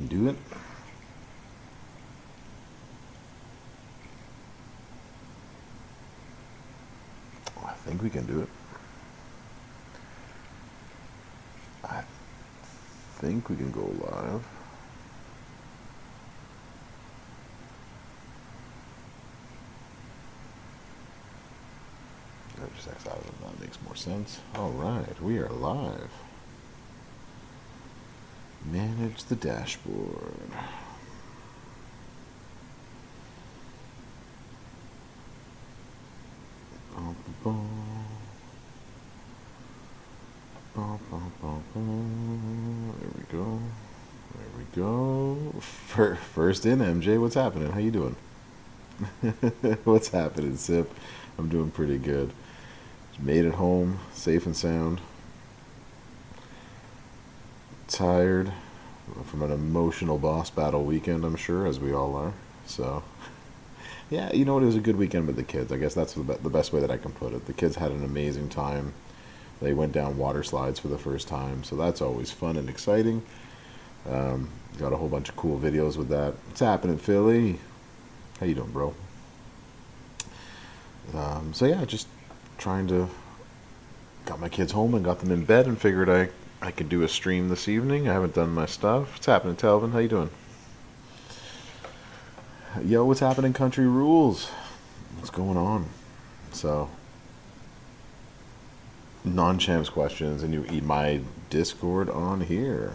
do it. I think we can do it. I think we can go live. Just X out of it. That makes more sense. All right, we are live. Manage the dashboard. There we go. There we go. First in, MJ. What's happening? How you doing? What's happening, Sip? I'm doing pretty good. Just made it home, safe and sound. Tired from an emotional boss battle weekend, I'm sure, as we all are. So, yeah, you know what? It was a good weekend with the kids. I guess that's the best way that I can put it. The kids had an amazing time. They went down water slides for the first time, so that's always fun and exciting. Got a whole bunch of cool videos with that. What's happening, Philly? How you doing, bro? So yeah, just trying to got my kids home and got them in bed and figured I could do a stream this evening. I haven't done my stuff. What's happening, Telvin? How you doing? Yo, what's happening, Country Rules? What's going on? So, non-champs questions, and you eat my Discord on here.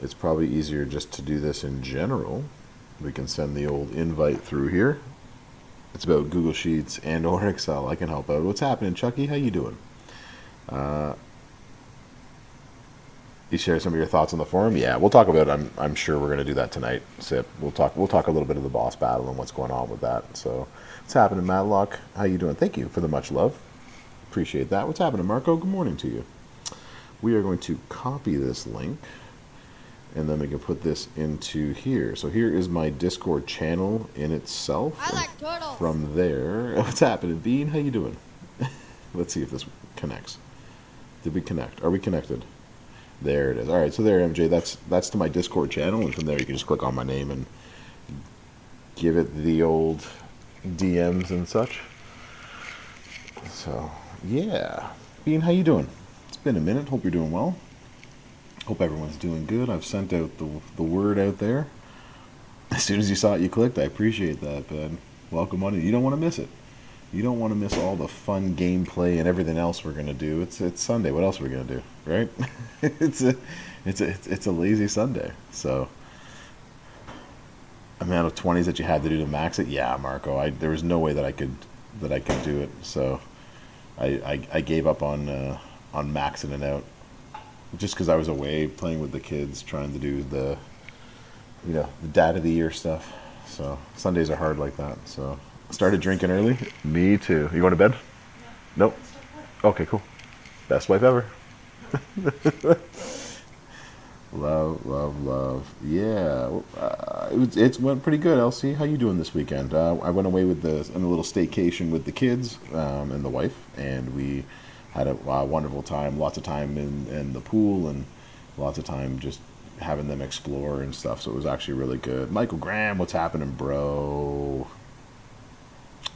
It's probably easier just to do this in general. We can send the old invite through here. It's about Google Sheets and or Excel. I can help out. What's happening, Chucky? How you doing? You share some of your thoughts on the forum. Yeah, we'll talk about it. I'm sure we're going to do that tonight. Sip. We'll talk a little bit of the boss battle and what's going on with that. So, what's happening, Matlock? How you doing? Thank you for the much love. Appreciate that. What's happening, Marco? Good morning to you. We are going to copy this link, and then we can put this into here. So here is my Discord channel in itself. I like turtles. From there, what's happening, Bean? How you doing? Let's see if this connects. Did we connect? Are we connected? There it is. All right, so there, MJ. That's to my Discord channel, and from there you can just click on my name and give it the old DMs and such. So yeah, Bean, how you doing? It's been a minute. Hope you're doing well. Hope everyone's doing good. I've sent out the word out there. As soon as you saw it, you clicked. I appreciate that, man. Welcome on it. You don't want to miss it. You don't want to miss all the fun gameplay and everything else we're gonna do. It's Sunday. What else are we gonna do, right? it's a lazy Sunday. So, amount of 20s that you had to do to max it. Yeah, Marco. There was no way that I could do it. So, I gave up on maxing it out just because I was away playing with the kids, trying to do the dad of the year stuff. So Sundays are hard like that. So started drinking early. Me too. You going to bed? Nope. Okay, cool. Best wife ever. Love, love, love. Yeah, it went pretty good. Elsie, how you doing this weekend? I went away in a little staycation with the kids and the wife, and we had a wonderful time. Lots of time in the pool and lots of time just having them explore and stuff. So it was actually really good. Michael Graham, what's happening, bro?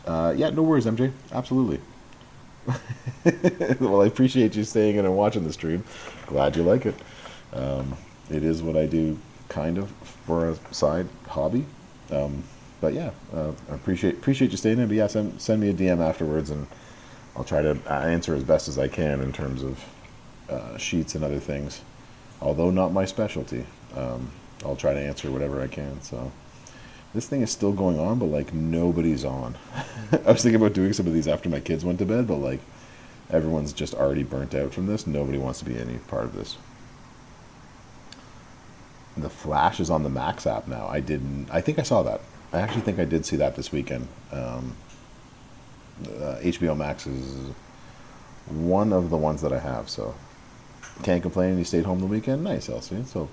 Yeah, no worries, MJ. Absolutely. Well, I appreciate you staying in and watching the stream. Glad you like it. It is what I do, kind of, for a side hobby. But yeah, I appreciate you staying in. But yeah, send me a DM afterwards, and I'll try to answer as best as I can in terms of sheets and other things. Although not my specialty, I'll try to answer whatever I can. So this thing is still going on, but like nobody's on. I was thinking about doing some of these after my kids went to bed, but like everyone's just already burnt out from this. Nobody wants to be any part of this. The Flash is on the Max app now. I think I saw that. I actually think I did see that this weekend. HBO Max is one of the ones that I have, so can't complain. You stayed home the weekend. Nice, Elsie. So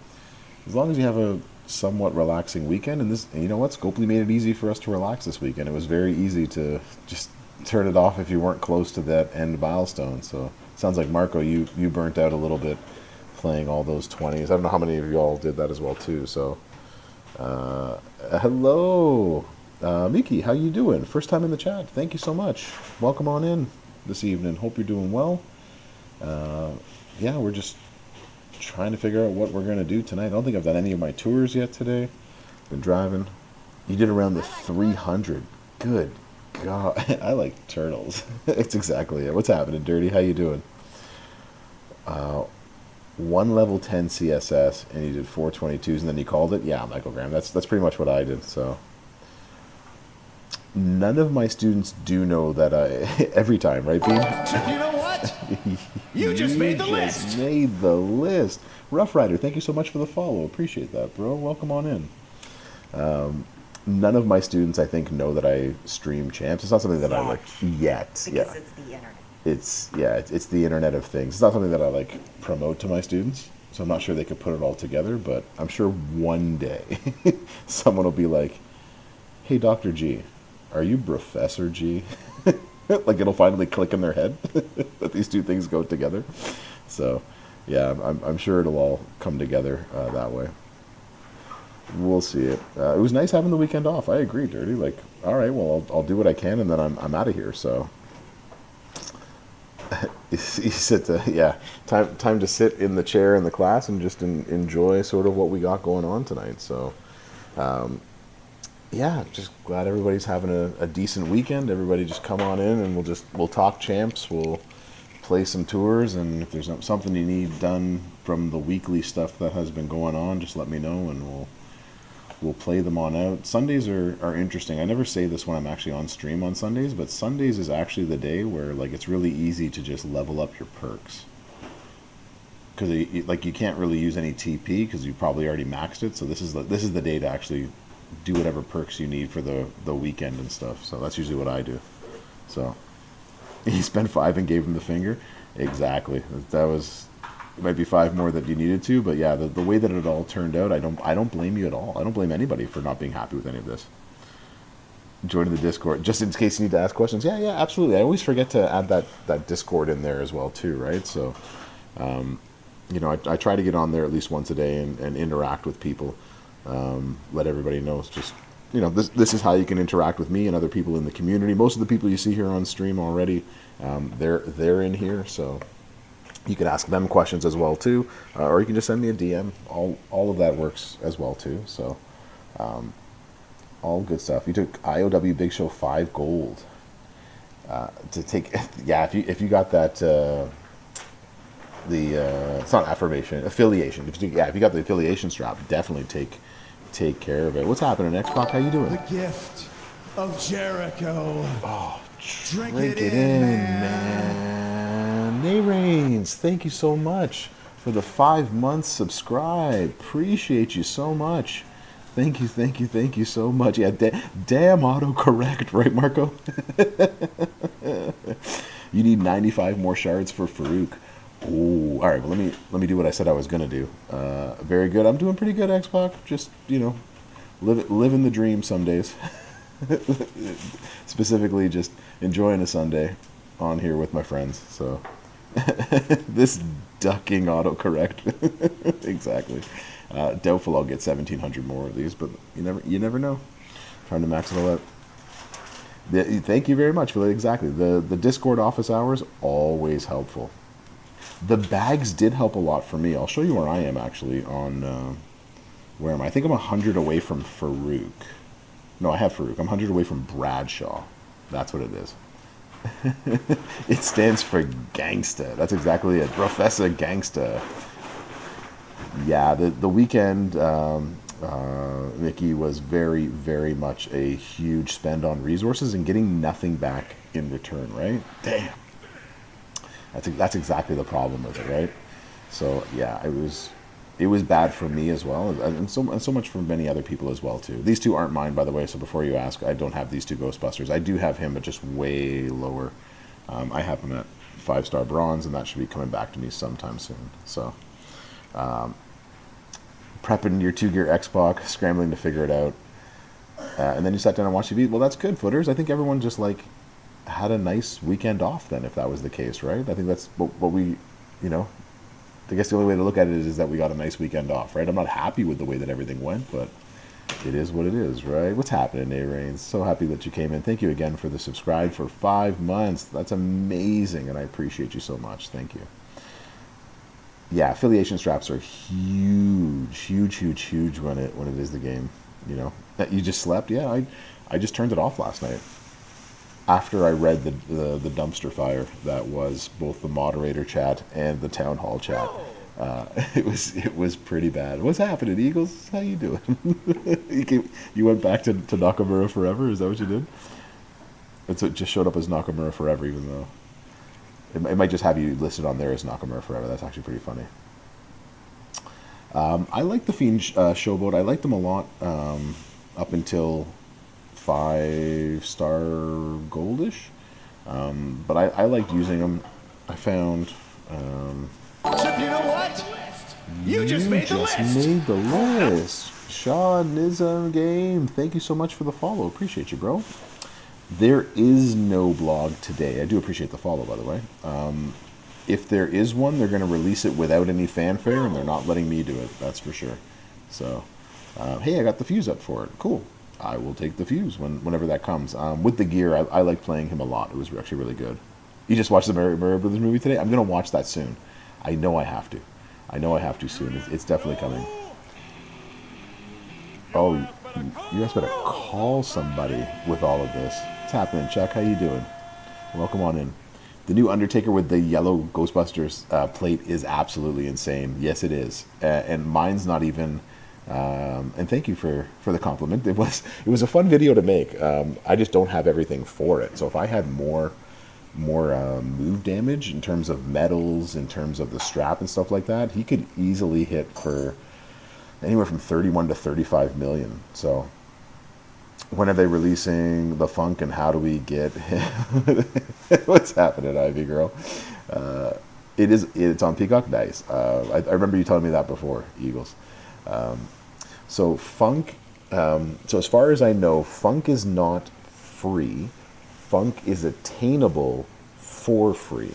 as long as you have a somewhat relaxing weekend, and you know what? Scopely made it easy for us to relax this weekend. It was very easy to just turn it off if you weren't close to that end milestone. So it sounds like Marco, you burnt out a little bit playing all those 20s. I don't know how many of y'all did that as well too. So, hello, Miki. How you doing? First time in the chat. Thank you so much. Welcome on in this evening. Hope you're doing well. Yeah, we're just trying to figure out what we're gonna do tonight. I don't think I've done any of my tours yet today. Been driving. You did around the 300. Good God, I like turtles. It's exactly it. What's happening, Dirty? How you doing? Uh, One level 10 CSS, and you did 422s, and then you called it. Yeah, Michael Graham. That's pretty much what I did. So none of my students do know that I every time, right, Bean? You know what? You just made the list. Made the list. Rough Rider, thank you so much for the follow. Appreciate that, bro. Welcome on in. None of my students, I think, know that I stream champs. It's not something that I like yet. Because it's the internet. It's the Internet of Things. It's not something that I like promote to my students. So I'm not sure they could put it all together, but I'm sure one day someone will be like, "Hey, Dr. G, are you Professor G?" Like it'll finally click in their head that these two things go together. So yeah, I'm sure it'll all come together that way. We'll see it. It was nice having the weekend off. I agree, Dirty. Like, all right, well, I'll do what I can, and then I'm out of here. So, you sit yeah, time to sit in the chair in the class and just enjoy sort of what we got going on tonight. So, yeah, just glad everybody's having a decent weekend. Everybody just come on in, and we'll talk champs. We'll play some tours, and if there's something you need done from the weekly stuff that has been going on, just let me know, and we'll play them on out. Sundays are interesting. I never say this when I'm actually on stream on Sundays, but Sundays is actually the day where like it's really easy to just level up your perks. Because like you can't really use any TP because you probably already maxed it. So this is the day to actually do whatever perks you need for the weekend and stuff. So that's usually what I do. So he spent 5 and gave him the finger. Exactly. That was. It might be 5 more that you needed to, but yeah, the way that it all turned out, I don't blame you at all. I don't blame anybody for not being happy with any of this. Joining the Discord, just in case you need to ask questions. Yeah, absolutely. I always forget to add that Discord in there as well too, right? So, I try to get on there at least once a day and interact with people. Let everybody know. It's just, this is how you can interact with me and other people in the community. Most of the people you see here on stream already, they're in here, so. You can ask them questions as well too, or you can just send me a DM. All of that works as well too. So, all good stuff. You took IOW Big Show 5 gold to take. Yeah, if you got that, it's not affirmation, affiliation. If you got the affiliation strap, definitely take care of it. What's happening, Xbox? How you doing? The gift of Jericho. Oh, drink it in, man. Nayrains, thank you so much for the 5 months subscribe. Appreciate you so much. Thank you so much. Yeah, damn autocorrect, right, Marco? You need 95 more shards for Farouk. Ooh, all right. Well, let me do what I said I was gonna do. Very good. I'm doing pretty good, Xbox. Just living the dream some days. Specifically, just enjoying a Sunday on here with my friends. So. This ducking autocorrect. Exactly. Doubtful I'll get 1,700 more of these, but you never know. Trying to max it all out. Thank you very much for that. Exactly. The Discord office hours, always helpful. The bags did help a lot for me. I'll show you where I am actually on, where am I? I think I'm 100 away from Farouk. No, I have Farouk. I'm 100 away from Bradshaw. That's what it is. It stands for gangsta. That's exactly it. Professor Gangsta. Yeah, the weekend, Mickey, was very, very much a huge spend on resources and getting nothing back in return, right? Damn. That's exactly the problem with it, right? So yeah, it was bad for me as well, and so much for many other people as well too. These two aren't mine, by the way, so before you ask, I don't have these two Ghostbusters. I do have him, but just way lower. I have him at 5-star bronze, and that should be coming back to me sometime soon. So, prepping your 2-gear Xbox, scrambling to figure it out, and then you sat down and watched TV. Well, that's good, footers. I think everyone just had a nice weekend off then, if that was the case, right? I think that's what we, I guess the only way to look at it is that we got a nice weekend off, right? I'm not happy with the way that everything went, but it is what it is, right? What's happening, A-Rains? So happy that you came in. Thank you again for the subscribe for 5 months. That's amazing, and I appreciate you so much. Thank you. Yeah, affiliation straps are huge, huge, huge, huge when it is the game. You know, that you just slept. Yeah, I just turned it off last night after I read the dumpster fire that was both the moderator chat and the town hall chat. It was pretty bad. What's happening, Eagles? How you doing? You went back to Nakamura Forever? Is that what you did? It just showed up as Nakamura Forever, even though it might just have you listed on there as Nakamura Forever. That's actually pretty funny. I like the Fiend Showboat. I liked them a lot up until 5-star goldish. But I liked using them. I found... Except you know what? You just made the list. Made the list. Sean Nism Game. Thank you so much for the follow. Appreciate you, bro. There is no blog today. I do appreciate the follow, by the way. If there is one, they're going to release it without any fanfare, and they're not letting me do it. That's for sure. So, hey, I got the fuse up for it. Cool. I will take the fuse whenever that comes. With the gear, I like playing him a lot. It was actually really good. You just watched the Mario Brothers movie today? I'm going to watch that soon. I know I have to. I know I have to soon. It's definitely coming. Oh, you guys better call somebody with all of this. What's happening, Chuck? How you doing? Welcome on in. The new Undertaker with the yellow Ghostbusters plate is absolutely insane. Yes, it is. And mine's not even... and thank you for the compliment. It was a fun video to make. I just don't have everything for it. So if I had more move damage in terms of metals, in terms of the strap and stuff like that, he could easily hit for anywhere from 31 to 35 million. So when are they releasing the Funk, and how do we get him? What's happening, Ivy Girl? It's on Peacock. Nice. I remember you telling me that before, Eagles. So Funk, so as far as I know, Funk is not free. Funk is attainable for free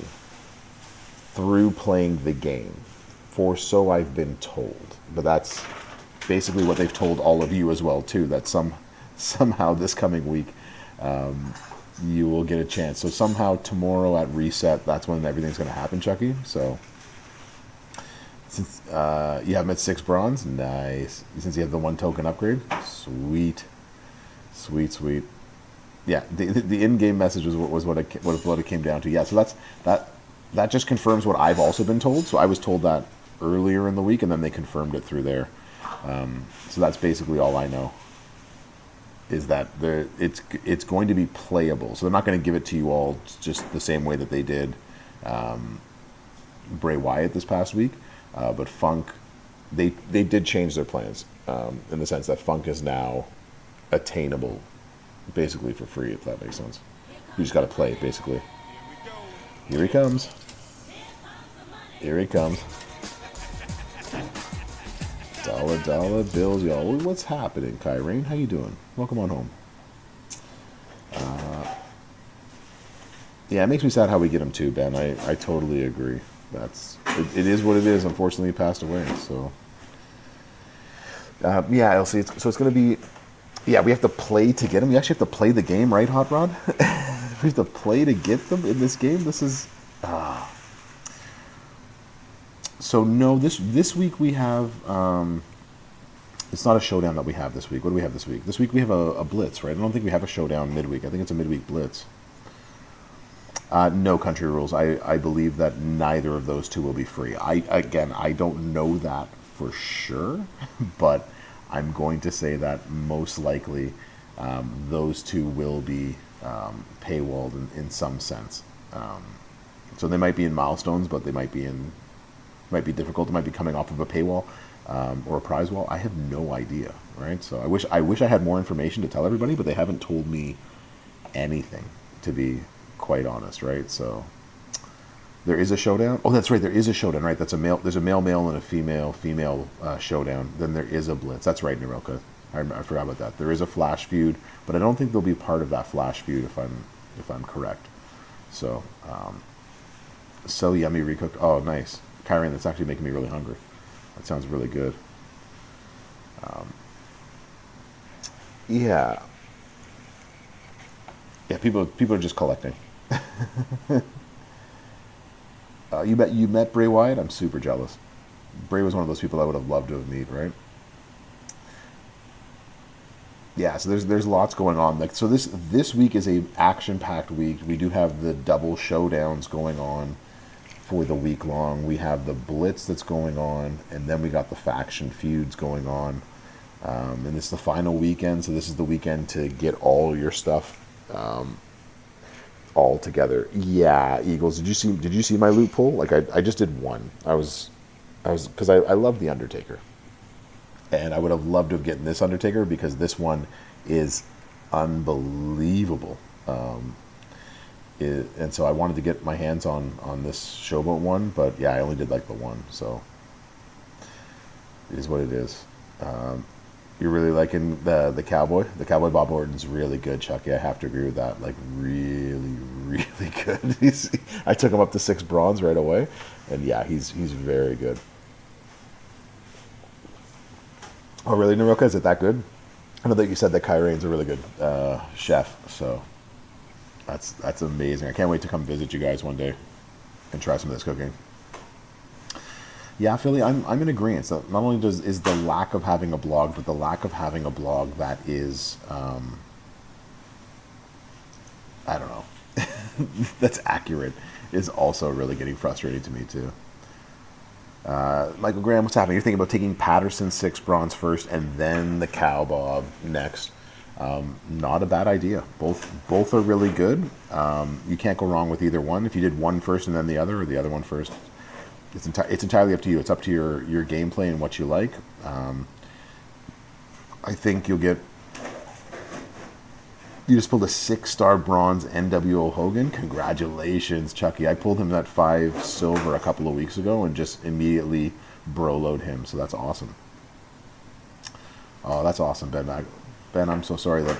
through playing the game, for so I've been told. But that's basically what they've told all of you as well too, that somehow this coming week you will get a chance. So somehow tomorrow at reset, that's when everything's going to happen, Chucky. So since you have him at 6 bronze, nice. Since you have the 1 token upgrade, sweet. Yeah, the in-game message was what it came down to. Yeah, so that just confirms what I've also been told. So I was told that earlier in the week, and then they confirmed it through there. So that's basically all I know. Is that it's going to be playable. So they're not going to give it to you all just the same way that they did Bray Wyatt this past week. But Funk, they did change their plans in the sense that Funk is now attainable basically for free, if that makes sense. You just got to play, basically. Here he comes. Here he comes. Dollar bills, y'all. What's happening, Kyrene? How you doing? Welcome on home. Yeah, it makes me sad how we get him too, Ben. I totally agree. It is what it is. Unfortunately, he passed away. So yeah, Elsie. So it's going to be. Yeah, we have to play to get them. We actually have to play the game, right, Hot Rod? We have to play to get them in this game. This is... So, no, this week we have... it's not a showdown that we have this week. What do we have this week? This week we have a blitz, right? I don't think we have a showdown midweek. I think it's a midweek blitz. No Country Rules. I believe that neither of those two will be free. I don't know that for sure, but... I'm going to say that most likely those two will be paywalled in some sense. So they might be in milestones, but they might be difficult. It might be coming off of a paywall or a prize wall. I have no idea, right? So I wish I had more information to tell everybody, but they haven't told me anything, to be quite honest, right? So there is a showdown. Oh, that's right. There is a showdown, right? That's a male. There's a male and a female showdown. Then there is a blitz. That's right, Narilka. I forgot about that. There is a flash feud, but I don't think they'll be part of that flash feud if I'm correct. So, so yummy recooked. Oh, nice. Kyrian, that's actually making me really hungry. That sounds really good. Yeah. Yeah, people are just collecting. You met Bray Wyatt? I'm super jealous. Bray was one of those people I would have loved to have met, right? Yeah, so there's lots going on. Like, so this week is a action packed week. We do have the double showdowns going on for the week long. We have the Blitz that's going on, and then we got the faction feuds going on. And it's the final weekend, so this is the weekend to get all your stuff all together. Yeah, Eagles. Did you see my loot pull? Like I just did one. I was because I love the Undertaker. And I would have loved to have gotten this Undertaker because this one is unbelievable. And so I wanted to get my hands on this Showboat one, but yeah, I only did like the one, so it is what it is. You're really liking the Cowboy? The Cowboy Bob Orton's really good, Chucky. I have to agree with that. Like, really, really good. I took him up to 6 bronze right away, and yeah, he's very good. Oh, really, Naroka? Is it that good? I know that you said that Kyrian's a really good chef, so that's amazing. I can't wait to come visit you guys one day and try some of this cooking. Yeah, Philly, I'm in agreement. So not only is the lack of having a blog, but the lack of having a blog that is, I don't know, that's accurate, is also really getting frustrating to me too. Michael Graham, what's happening? You're thinking about taking Patterson 6 bronze first and then the Cow Bob next. Not a bad idea. Both are really good. You can't go wrong with either one. If you did one first and then the other, or the other one first, it's entirely up to you. It's up to your gameplay and what you like. I think you just pulled a 6-star bronze NWO Hogan. Congratulations, Chucky. I pulled him that 5 silver a couple of weeks ago and just immediately bro-load him. So that's awesome. Oh, that's awesome, Ben. Ben, I'm so sorry that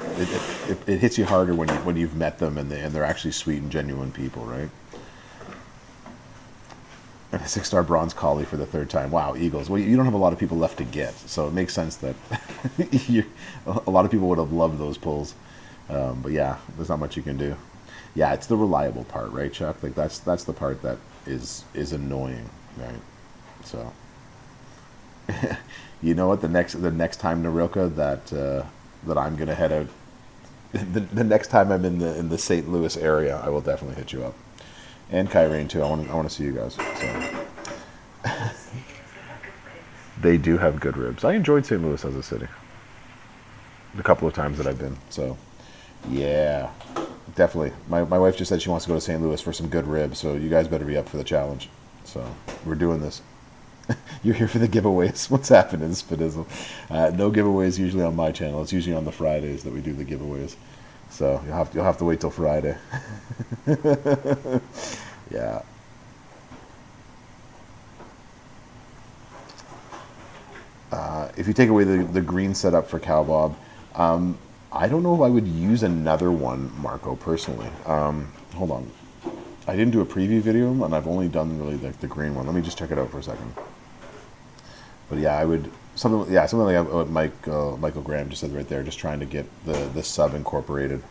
it hits you harder when you've met them and they're actually sweet and genuine people, right? And a 6-star bronze collie for the 3rd time. Wow, Eagles. Well, you don't have a lot of people left to get, so it makes sense that a lot of people would have loved those pulls. But yeah, there's not much you can do. Yeah, it's the reliable part, right, Chuck? Like that's the part that is annoying, right? So, you know what? The next time, Narilka, that I'm gonna head out. The next time I'm in the St. Louis area, I will definitely hit you up, and Kyrian too. I want to see you guys. So. They do have good ribs. I enjoyed St. Louis as a city. The couple of times that I've been, so. Yeah, definitely. My wife just said she wants to go to St. Louis for some good ribs, so you guys better be up for the challenge. So we're doing this. You're here for the giveaways. What's happening, Spadizzle? No giveaways usually on my channel. It's usually on the Fridays that we do the giveaways. So you'll have to wait till Friday. Yeah. If you take away the green setup for Cow Bob, I don't know if I would use another one, Marco, personally. Hold on. I didn't do a preview video, and I've only done really the green one. Let me just check it out for a second. But yeah, I would something like what Michael Graham just said right there, just trying to get the sub incorporated.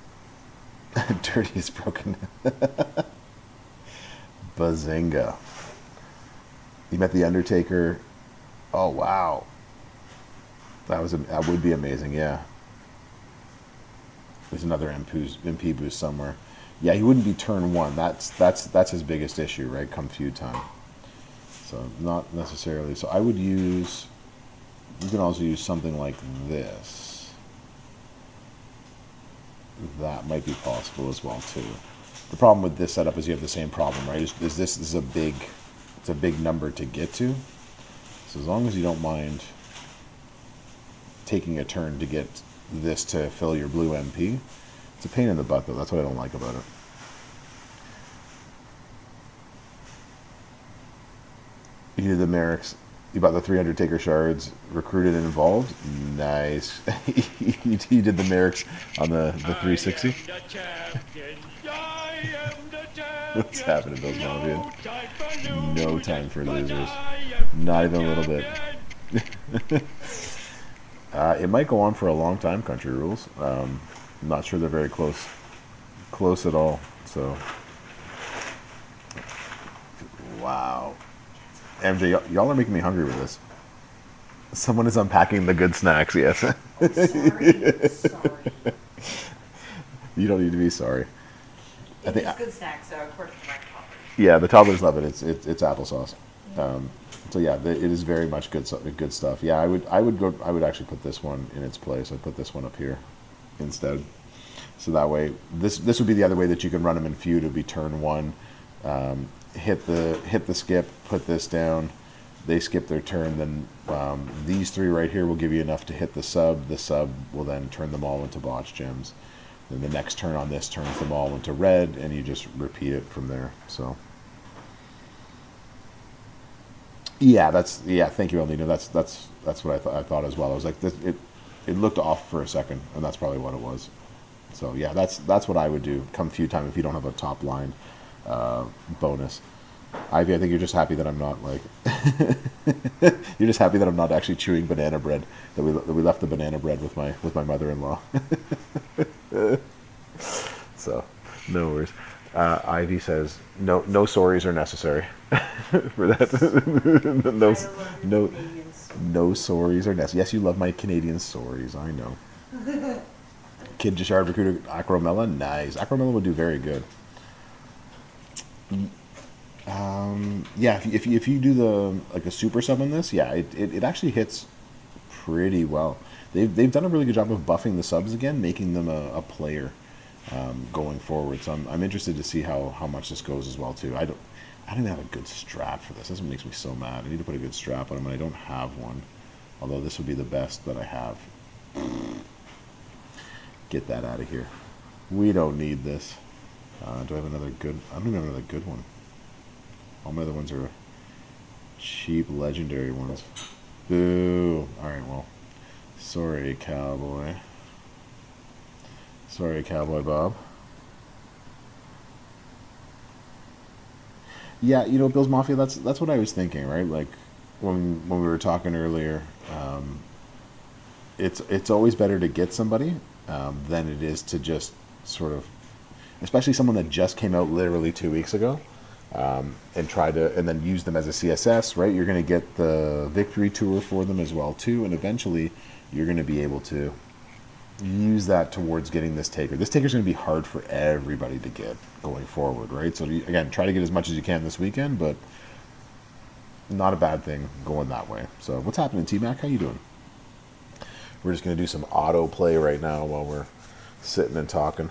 Dirty is broken. Bazinga. You met the Undertaker. Oh wow. That would be amazing, yeah. There's another MP boost somewhere. Yeah, he wouldn't be turn 1. That's his biggest issue, right? Come feud time. So not necessarily. So I would use. You can also use something like this. That might be possible as well too. The problem with this setup is you have the same problem, right? This is a big number to get to. So as long as you don't mind taking a turn to get this to fill your blue MP. It's a pain in the butt, though. That's what I don't like about it. You did the Merrick's. You bought the 300 Taker shards, recruited and involved. Nice. You did the Merrick's on the 360. What's happening, Bills Mafia? No time for losers. Not even a little bit. It might go on for a long time, Country Rules. I'm not sure they're very close at all. So, wow. MJ, y'all are making me hungry with this. Someone is unpacking the good snacks, yes. Sorry. You don't need to be sorry. I It think, is good snacks, so of course the right toppers. yeah, the toddlers love it. It's applesauce. So yeah, it is very much good stuff. Yeah, I would actually put this one in its place. I'd put this one up here instead. So that way, this would be the other way that you can run them in feud. It would be turn one, hit the skip, put this down. They skip their turn, then these three right here will give you enough to hit the sub. The sub will then turn them all into botch gems. Then the next turn on this turns them all into red, and you just repeat it from there. So, yeah, Thank you, El Nino. That's what I thought as well. I was like, it looked off for a second, and that's probably what it was. So yeah, that's what I would do come feud time if you don't have a top line bonus. Ivy, I think you're just happy that I'm not like you're just happy that I'm not actually chewing banana bread. That we left the banana bread with my mother-in-law. So, no worries. Ivy says no sorries are necessary for that. No sorries are necessary. Yes, you love my Canadian sorries. I know. Kid Jashard recruited Acromella. Nice. Acromella would do very good. Yeah, if you do the like a super sub on this, yeah, it actually hits pretty well. They've done a really good job of buffing the subs again, making them a player going forward. So I'm interested to see how much this goes as well too. I don't even have a good strap for this. This one makes me so mad. I need to put a good strap on them, and I don't have one. Although this would be the best that I have. Get that out of here. We don't need this. Do I have another good? I don't even have another good one. All my other ones are cheap legendary ones. Boo. Alright, well. Sorry, cowboy. Sorry, Cowboy Bob. Yeah, Bill's Mafia, that's what I was thinking, right? Like when we were talking earlier, it's always better to get somebody than it is to just sort of, especially someone that just came out literally 2 weeks ago, and then use them as a CSS, right? You're going to get the victory tour for them as well too, and eventually you're going to be able to use that towards getting this taker. This taker is going to be hard for everybody to get going forward, right? So again, try to get as much as you can this weekend, but not a bad thing going that way. So what's happening, T-Mac? How you doing? We're just going to do some auto play right now while we're sitting and talking.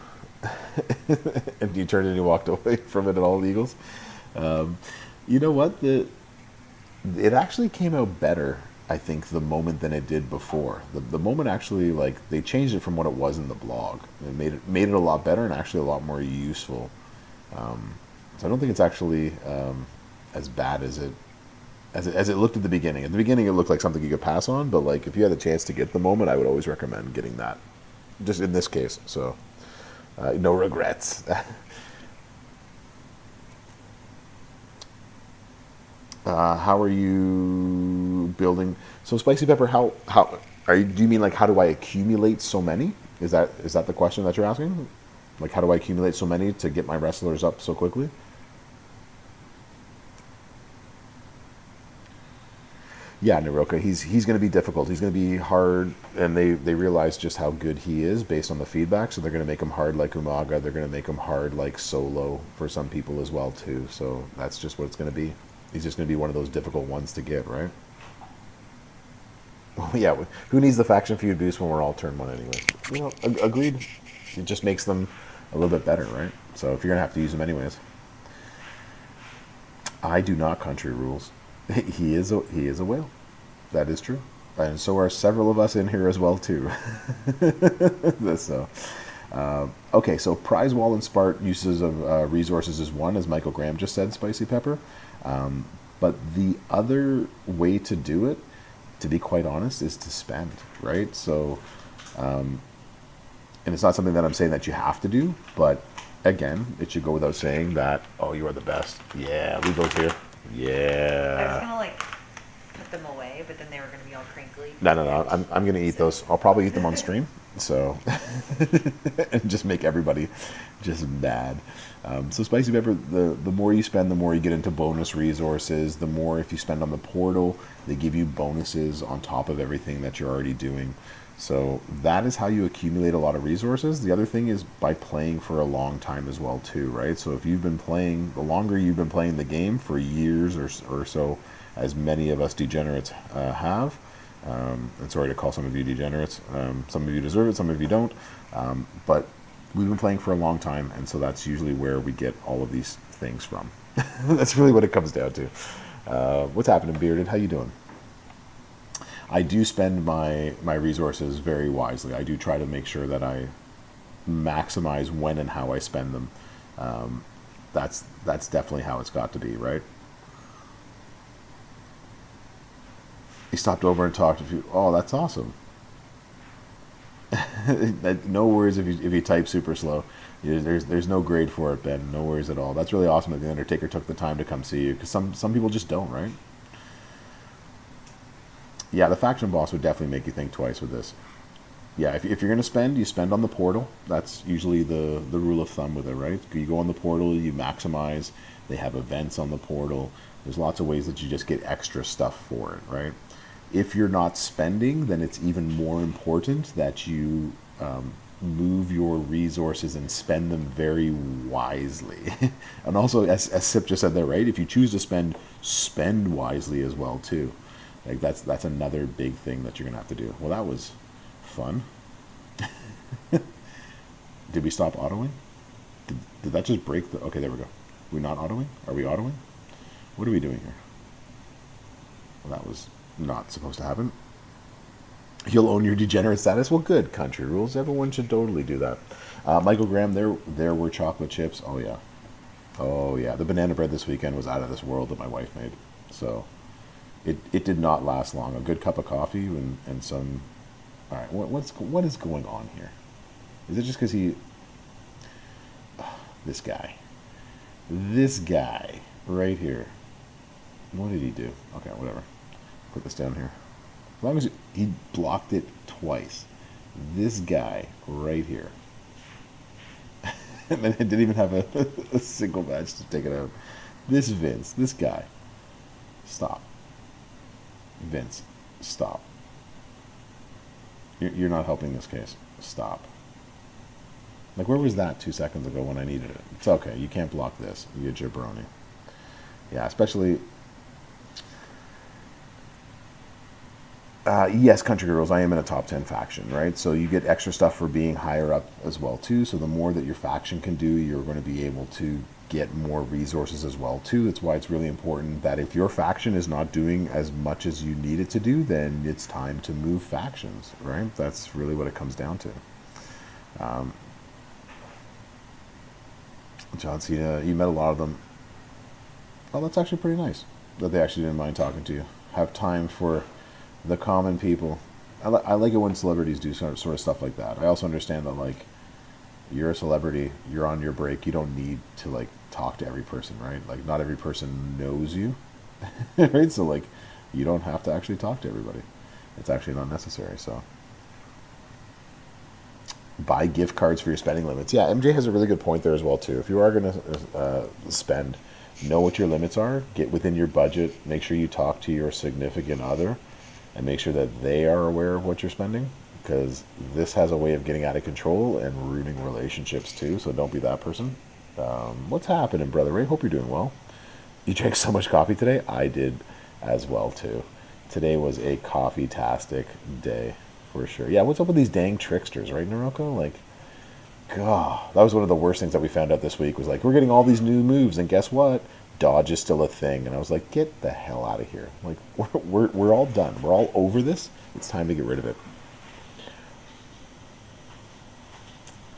And you turned and you walked away from it at all, Eagles. You know what? It actually came out better, I think, the moment than it did before. The moment actually, like, they changed it from what it was in the blog. It made it a lot better and actually a lot more useful. So I don't think it's actually as bad as it looked at the beginning. At the beginning, it looked like something you could pass on, but like if you had the chance to get the moment, I would always recommend getting that. Just in this case, so no regrets. How are you building? So Spicy Pepper, how are you? Do you mean like how do I accumulate so many? Is that the question that you're asking? Like how do I accumulate so many to get my wrestlers up so quickly? Yeah, Naroka, he's going to be difficult. He's going to be hard, and they realize just how good he is based on the feedback. So they're going to make him hard like Umaga. They're going to make him hard like Solo for some people as well too. So that's just what it's going to be. He's just going to be one of those difficult ones to get, right? Well, yeah. Who needs the faction feud boost when we're all turn one anyways? Agreed. It just makes them a little bit better, right? So if you're going to have to use them anyways. I do not country rules. He is a whale. That is true, and so are several of us in here as well too. So, okay. So prize wall and Spart uses of resources is one, as Michael Graham just said. Spicy Pepper, but the other way to do it, to be quite honest, is to spend, right? So, and it's not something that I'm saying that you have to do, but again, it should go without saying that. Oh, you are the best. Yeah, leave those here. I was Yeah. gonna like put them away, but then they were gonna be all crinkly. No. I'm gonna eat those. I'll probably eat them on stream. So, and just make everybody just mad. So Spicy Pepper, the more you spend, the more you get into bonus resources. The more if you spend on the portal, they give you bonuses on top of everything that you're already doing. So that is how you accumulate a lot of resources. The other thing is by playing for a long time as well too, right? So if you've been playing, the longer you've been playing the game for years or so, as many of us degenerates have, and sorry to call some of you degenerates. Some of you deserve it, some of you don't. But we've been playing for a long time, and so that's usually where we get all of these things from. That's really what it comes down to. What's happening, Bearded? How you doing? I do spend my resources very wisely. I do try to make sure that I maximize when and how I spend them. That's definitely how it's got to be, right? He stopped over and talked to you. Oh, that's awesome. No worries if you type super slow. There's no grade for it, Ben. No worries at all. That's really awesome that the Undertaker took the time to come see you, because some people just don't, right? Yeah, the faction boss would definitely make you think twice with this. Yeah, if you're going to spend, you spend on the portal. That's usually the rule of thumb with it, right? You go on the portal, you maximize. They have events on the portal. There's lots of ways that you just get extra stuff for it, right? If you're not spending, then it's even more important that you move your resources and spend them very wisely. And also, as Sip just said there, right? If you choose to spend wisely as well too. Like that's another big thing that you're gonna have to do. Well, that was fun. Did we stop autoing? Did that just break the? Okay, there we go. We're not autoing? Are we autoing? What are we doing here? Well, that was not supposed to happen. You'll own your degenerate status. Well, good. Country rules. Everyone should totally do that. Michael Graham, there were chocolate chips. Oh yeah, oh yeah. The banana bread this weekend was out of this world that my wife made. So it did not last long. A good cup of coffee and some. All right, what is going on here? Is it just because he? This guy right here. What did he do? Okay, whatever. Put this down here. As long as he blocked it twice. This guy right here. And then it didn't even have a single match to take it out. This Vince, this guy. Stop. Vince, stop. You're not helping this case. Stop. Like, where was that 2 seconds ago when I needed it? It's okay. You can't block this. You jabroni. Yeah, especially... yes, Country Girls, I am in a top 10 faction, right? So you get extra stuff for being higher up as well, too. So the more that your faction can do, you're going to be able to get more resources as well, too. That's why it's really important that if your faction is not doing as much as you need it to do, then it's time to move factions, right? That's really what it comes down to. John Cena, you met a lot of them. Oh, that's actually pretty nice that they actually didn't mind talking to you. Have time for the common people. I like it when celebrities do sort of stuff like that. I also understand that, like, you're a celebrity, you're on your break, you don't need to, like, talk to every person, right? Like, not every person knows you, right? So, like, you don't have to actually talk to everybody. It's actually not necessary, so. Buy gift cards for your spending limits. Yeah, MJ has a really good point there as well, too. If you are going to spend, know what your limits are, get within your budget, make sure you talk to your significant other, and make sure that they are aware of what you're spending, because this has a way of getting out of control and ruining relationships too, so don't be that person. What's happening, Brother Ray? Hope you're doing well. You drank so much coffee today? I did as well too. Today was a coffee-tastic day, for sure. Yeah, what's up with these dang tricksters, right, Noroko? Like, God, that was one of the worst things that we found out this week, was like, we're getting all these new moves, and guess what? Dodge is still a thing. And I was like, get the hell out of here. Like, we're all done. We're all over this. It's time to get rid of it.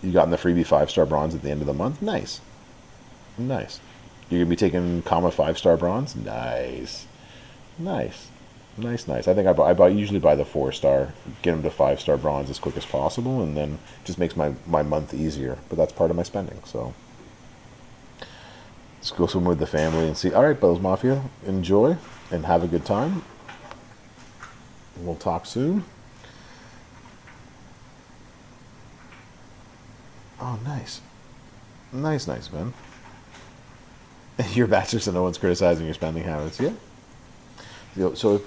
You got in the freebie 5-star bronze at the end of the month? Nice. Nice. You're going to be taking comma 5-star bronze? Nice. Nice. Nice, nice. I think I usually buy the 4-star, get them to 5-star bronze as quick as possible, and then it just makes my month easier. But that's part of my spending, so Just go somewhere with the family and see. All right, Bells Mafia, enjoy and have a good time. We'll talk soon. Oh, nice. Nice, nice, man. Your bachelor, so no one's criticizing your spending habits. Yeah. So if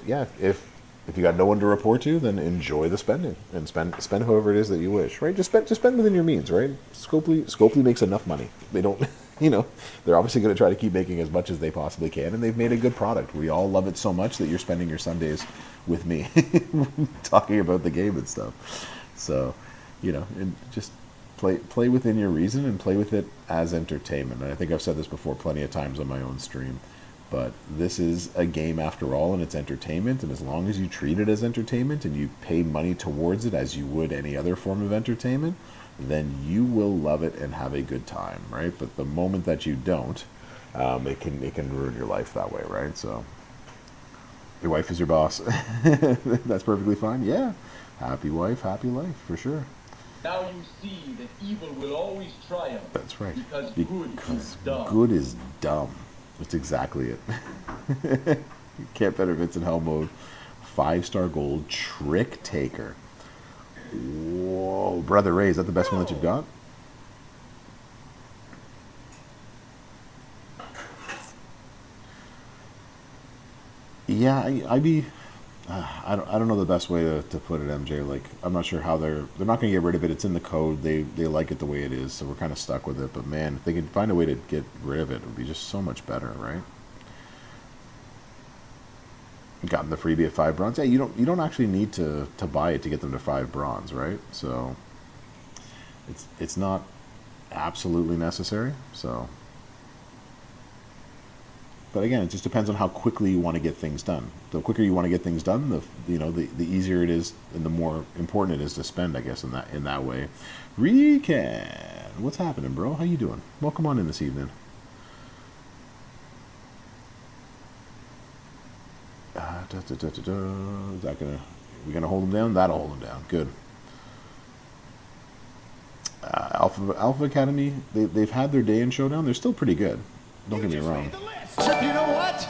you got no one to report to, then enjoy the spending and spend however it is that you wish. Right? Just spend within your means. Right? Scopely makes enough money. They don't. They're obviously going to try to keep making as much as they possibly can, and they've made a good product. We all love it so much that you're spending your Sundays with me talking about the game and stuff. So, and just play within your reason and play with it as entertainment. And I think I've said this before plenty of times on my own stream, but this is a game after all, and it's entertainment. And as long as you treat it as entertainment and you pay money towards it as you would any other form of entertainment, then you will love it and have a good time, right? But the moment that you don't, it can ruin your life that way, right? So your wife is your boss. That's perfectly fine. Yeah, happy wife, happy life, for sure. Now you see that evil will always triumph. That's right. Because good is dumb. Good is dumb. That's exactly it. Can't better Vincent Hell mode. 5-star gold Trick Taker. Whoa, Brother Ray, is that the best one that you've got? Yeah, I don't know the best way to put it, MJ. Like, I'm not sure how they're not going to get rid of it. It's in the code. They like it the way it is, so we're kind of stuck with it. But man, if they could find a way to get rid of it, it would be just so much better, right? Gotten the freebie at 5 bronze. Yeah, you don't actually need to buy it to get them to 5 bronze, right? So it's not absolutely necessary. So, but again, it just depends on how quickly you want to get things done. The quicker you want to get things done, the easier it is, and the more important it is to spend, I guess, in that way. Recan, what's happening, bro? How you doing? Welcome on in this evening. Is that we gonna hold him down? That'll hold him down. Good. Alpha Academy, they've had their day in Showdown. They're still pretty good. Don't get me wrong. Chip, you know what?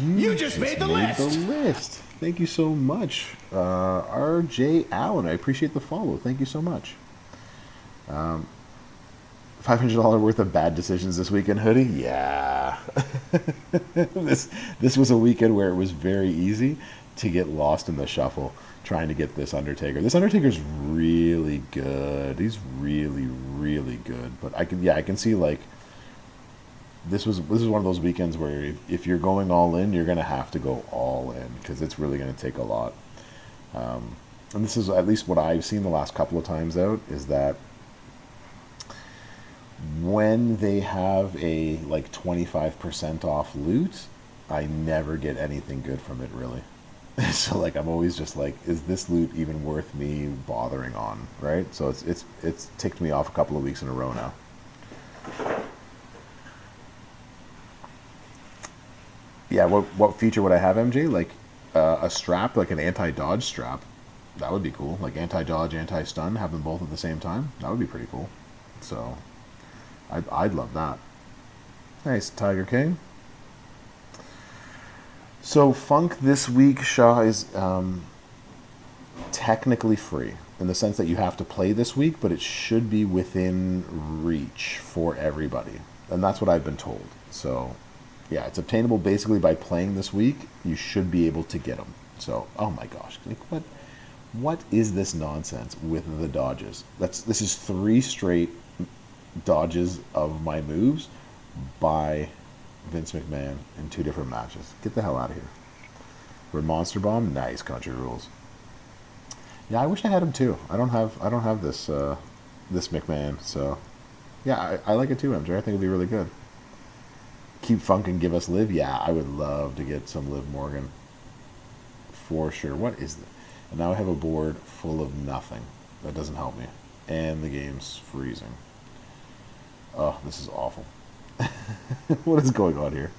You just made the list. Thank you so much, RJ Allen. I appreciate the follow. Thank you so much. $500 worth of bad decisions this weekend, Hoodie. Yeah, this was a weekend where it was very easy to get lost in the shuffle trying to get this Undertaker. This Undertaker's really good. He's really, really good. But I can see, like, this is one of those weekends where if you're going all in, you're gonna have to go all in because it's really gonna take a lot. And this is at least what I've seen the last couple of times out, is that when they have a like 25% off loot, I never get anything good from it, really. So like, I'm always just like, is this loot even worth me bothering on, right? So it's ticked me off a couple of weeks in a row now. Yeah, what feature would I have, MJ? Like a strap, like an anti-dodge strap. That would be cool. Like anti-dodge, anti-stun, have them both at the same time. That would be pretty cool. So I'd love that. Nice, Tiger King. So Funk this week, Shaw, is technically free in the sense that you have to play this week, but it should be within reach for everybody. And that's what I've been told. So yeah, it's obtainable basically by playing this week. You should be able to get them. So, oh my gosh, like what is this nonsense with the dodges? This is 3 straight dodges of my moves by Vince McMahon in 2 different matches. Get the hell out of here. For Monster Bomb, nice, Country Rules. Yeah, I wish I had him too. I don't have this this McMahon. So yeah, I like it too, MJ. I think it'll be really good. Keep Funk and give us Liv. Yeah, I would love to get some Liv Morgan for sure. What is this? And now I have a board full of nothing. That doesn't help me. And the game's freezing. Oh, this is awful. What is going on here?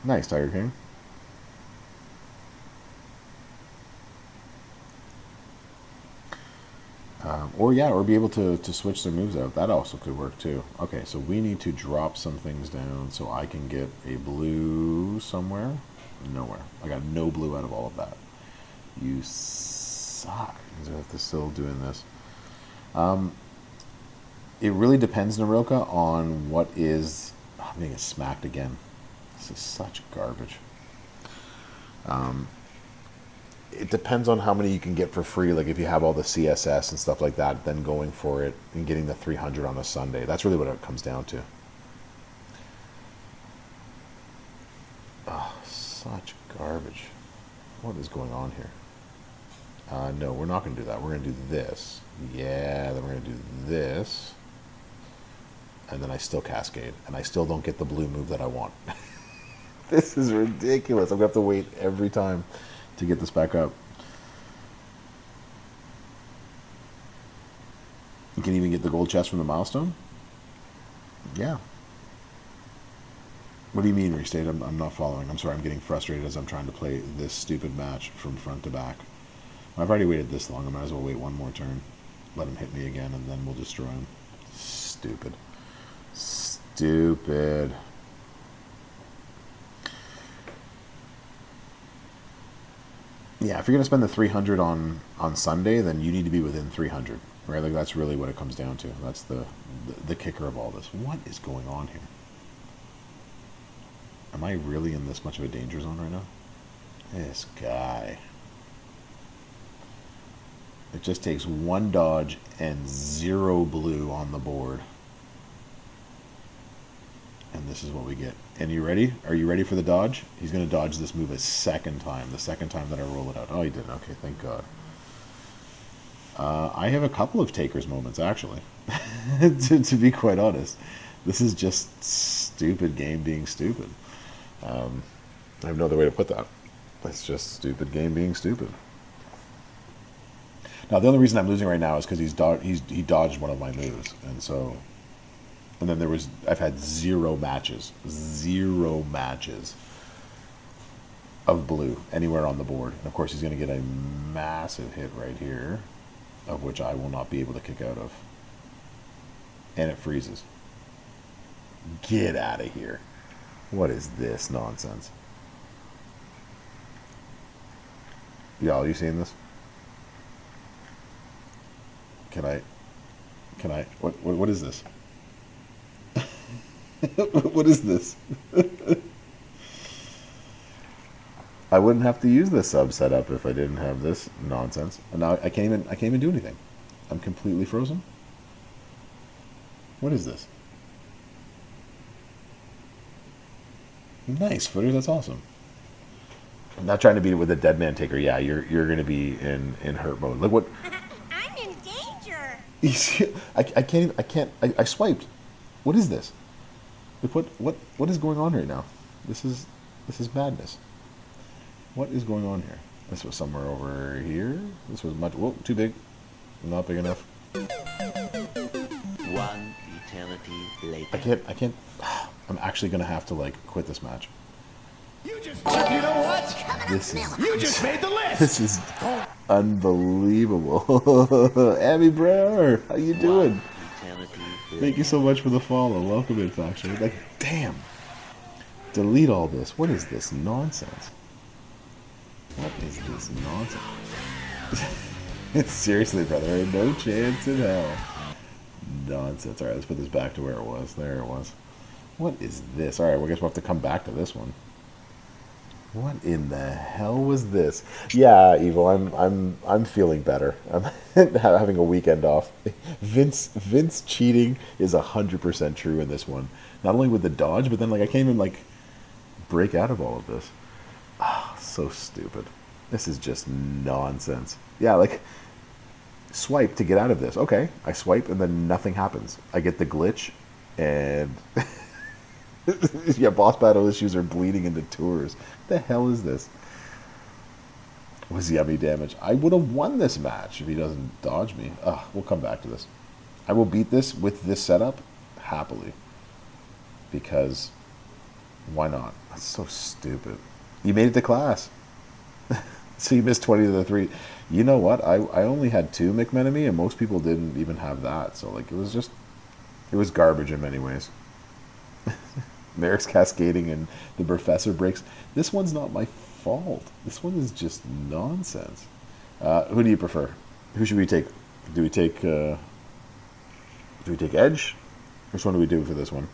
Nice, Tiger King. Or yeah, or be able to switch their moves out. That also could work too. Okay, so we need to drop some things down so I can get a blue somewhere. Nowhere. I got no blue out of all of that. You suck. I have to still doing this. It really depends, Naroka, on what is... I'm getting smacked again. This is such garbage. It depends on how many you can get for free. Like if you have all the CSS and stuff like that, then going for it and getting the 300 on a Sunday. That's really what it comes down to. Oh, such garbage. What is going on here? No, we're not going to do that. We're going to do this. Yeah, then we're going to do this. And then I still cascade. And I still don't get the blue move that I want. This is ridiculous. I'm going to have to wait every time to get this back up. You can even get the gold chest from the milestone? Yeah. What do you mean, restate? I'm not following. I'm sorry, I'm getting frustrated as I'm trying to play this stupid match from front to back. I've already waited this long. I might as well wait one more turn. Let him hit me again, and then we'll destroy him. Stupid. Stupid. Yeah, if you're going to spend the 300 on Sunday, then you need to be within 300, right? Like that's really what it comes down to. That's the kicker of all this. What is going on here? Am I really in this much of a danger zone right now? This guy. It just takes one dodge and 0 blue on the board. And this is what we get. And you ready? Are you ready for the dodge? He's going to dodge this move a second time. The second time that I roll it out. Oh, he didn't. Okay, thank God. I have a couple of takers moments, actually. to be quite honest. This is just stupid game being stupid. I have no other way to put that. It's just stupid game being stupid. Now, the only reason I'm losing right now is because he dodged one of my moves. And so... And then I've had 0 matches of blue anywhere on the board. And of course, he's going to get a massive hit right here, of which I will not be able to kick out of. And it freezes. Get out of here. What is this nonsense? Y'all, you seeing this? Can I, what is this? What is this? I wouldn't have to use the sub setup if I didn't have this nonsense. And now I can't even do anything. I'm completely frozen. What is this? Nice, Footers, that's awesome. I'm not trying to beat it with a dead man taker. Yeah, you're gonna be in hurt mode. Look what I'm in danger. you see, I swiped. What is this? Like what is going on right now? This is madness. What is going on here? This was somewhere over here. This was much too big. Not big enough. One eternity later. I can't I'm actually gonna have to like quit this match. You know what? This is You just made the list. this is unbelievable. Abby Brer, how you doing? Eternity Thank you so much for the follow. Welcome in, Faction. Like, damn. Delete all this. What is this nonsense? What is this nonsense? Seriously, brother, no chance in hell. Nonsense. Alright, let's put this back to where it was. There it was. What is this? Alright, well, I guess we'll have to come back to this one. What in the hell was this? Yeah, Evil, I'm feeling better. I'm having a weekend off. Vince cheating is 100% true in this one. Not only with the dodge, but then like I can't even like break out of all of this. Ah, so stupid. This is just nonsense. Yeah, like swipe to get out of this. Okay, I swipe and then nothing happens. I get the glitch and yeah, boss battle issues are bleeding into tours. What the hell is this? Was yummy damage. I would have won this match if he doesn't dodge me. Ugh, we'll come back to this. I will beat this with this setup happily. Because why not? That's so stupid. You made it to class. So you missed 20 to the 3. You know what? I only had 2 McMenemy, and most people didn't even have that. So, like, it was garbage in many ways. Merrick's cascading and the professor breaks. This one's not my fault. This one is just nonsense. Who do you prefer? Who should we take? Do we take Edge? Which one do we do for this one?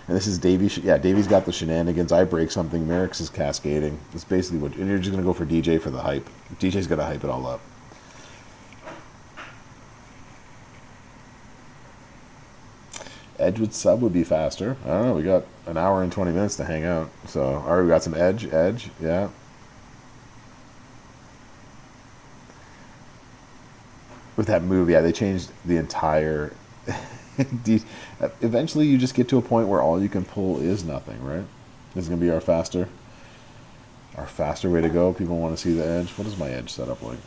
And this is Davey. Yeah, Davey's got the shenanigans. I break something. Merrick's is cascading. That's basically what. And you're just gonna go for DJ for the hype. DJ's gonna hype it all up. Edgewood sub would be faster. I don't know. We got an hour and 20 minutes to hang out. So, all right, we got some Edge, yeah. With that move, yeah, they changed the entire... Eventually, you just get to a point where all you can pull is nothing, right? This is going to be our faster way to go. People want to see the Edge. What is my Edge setup like?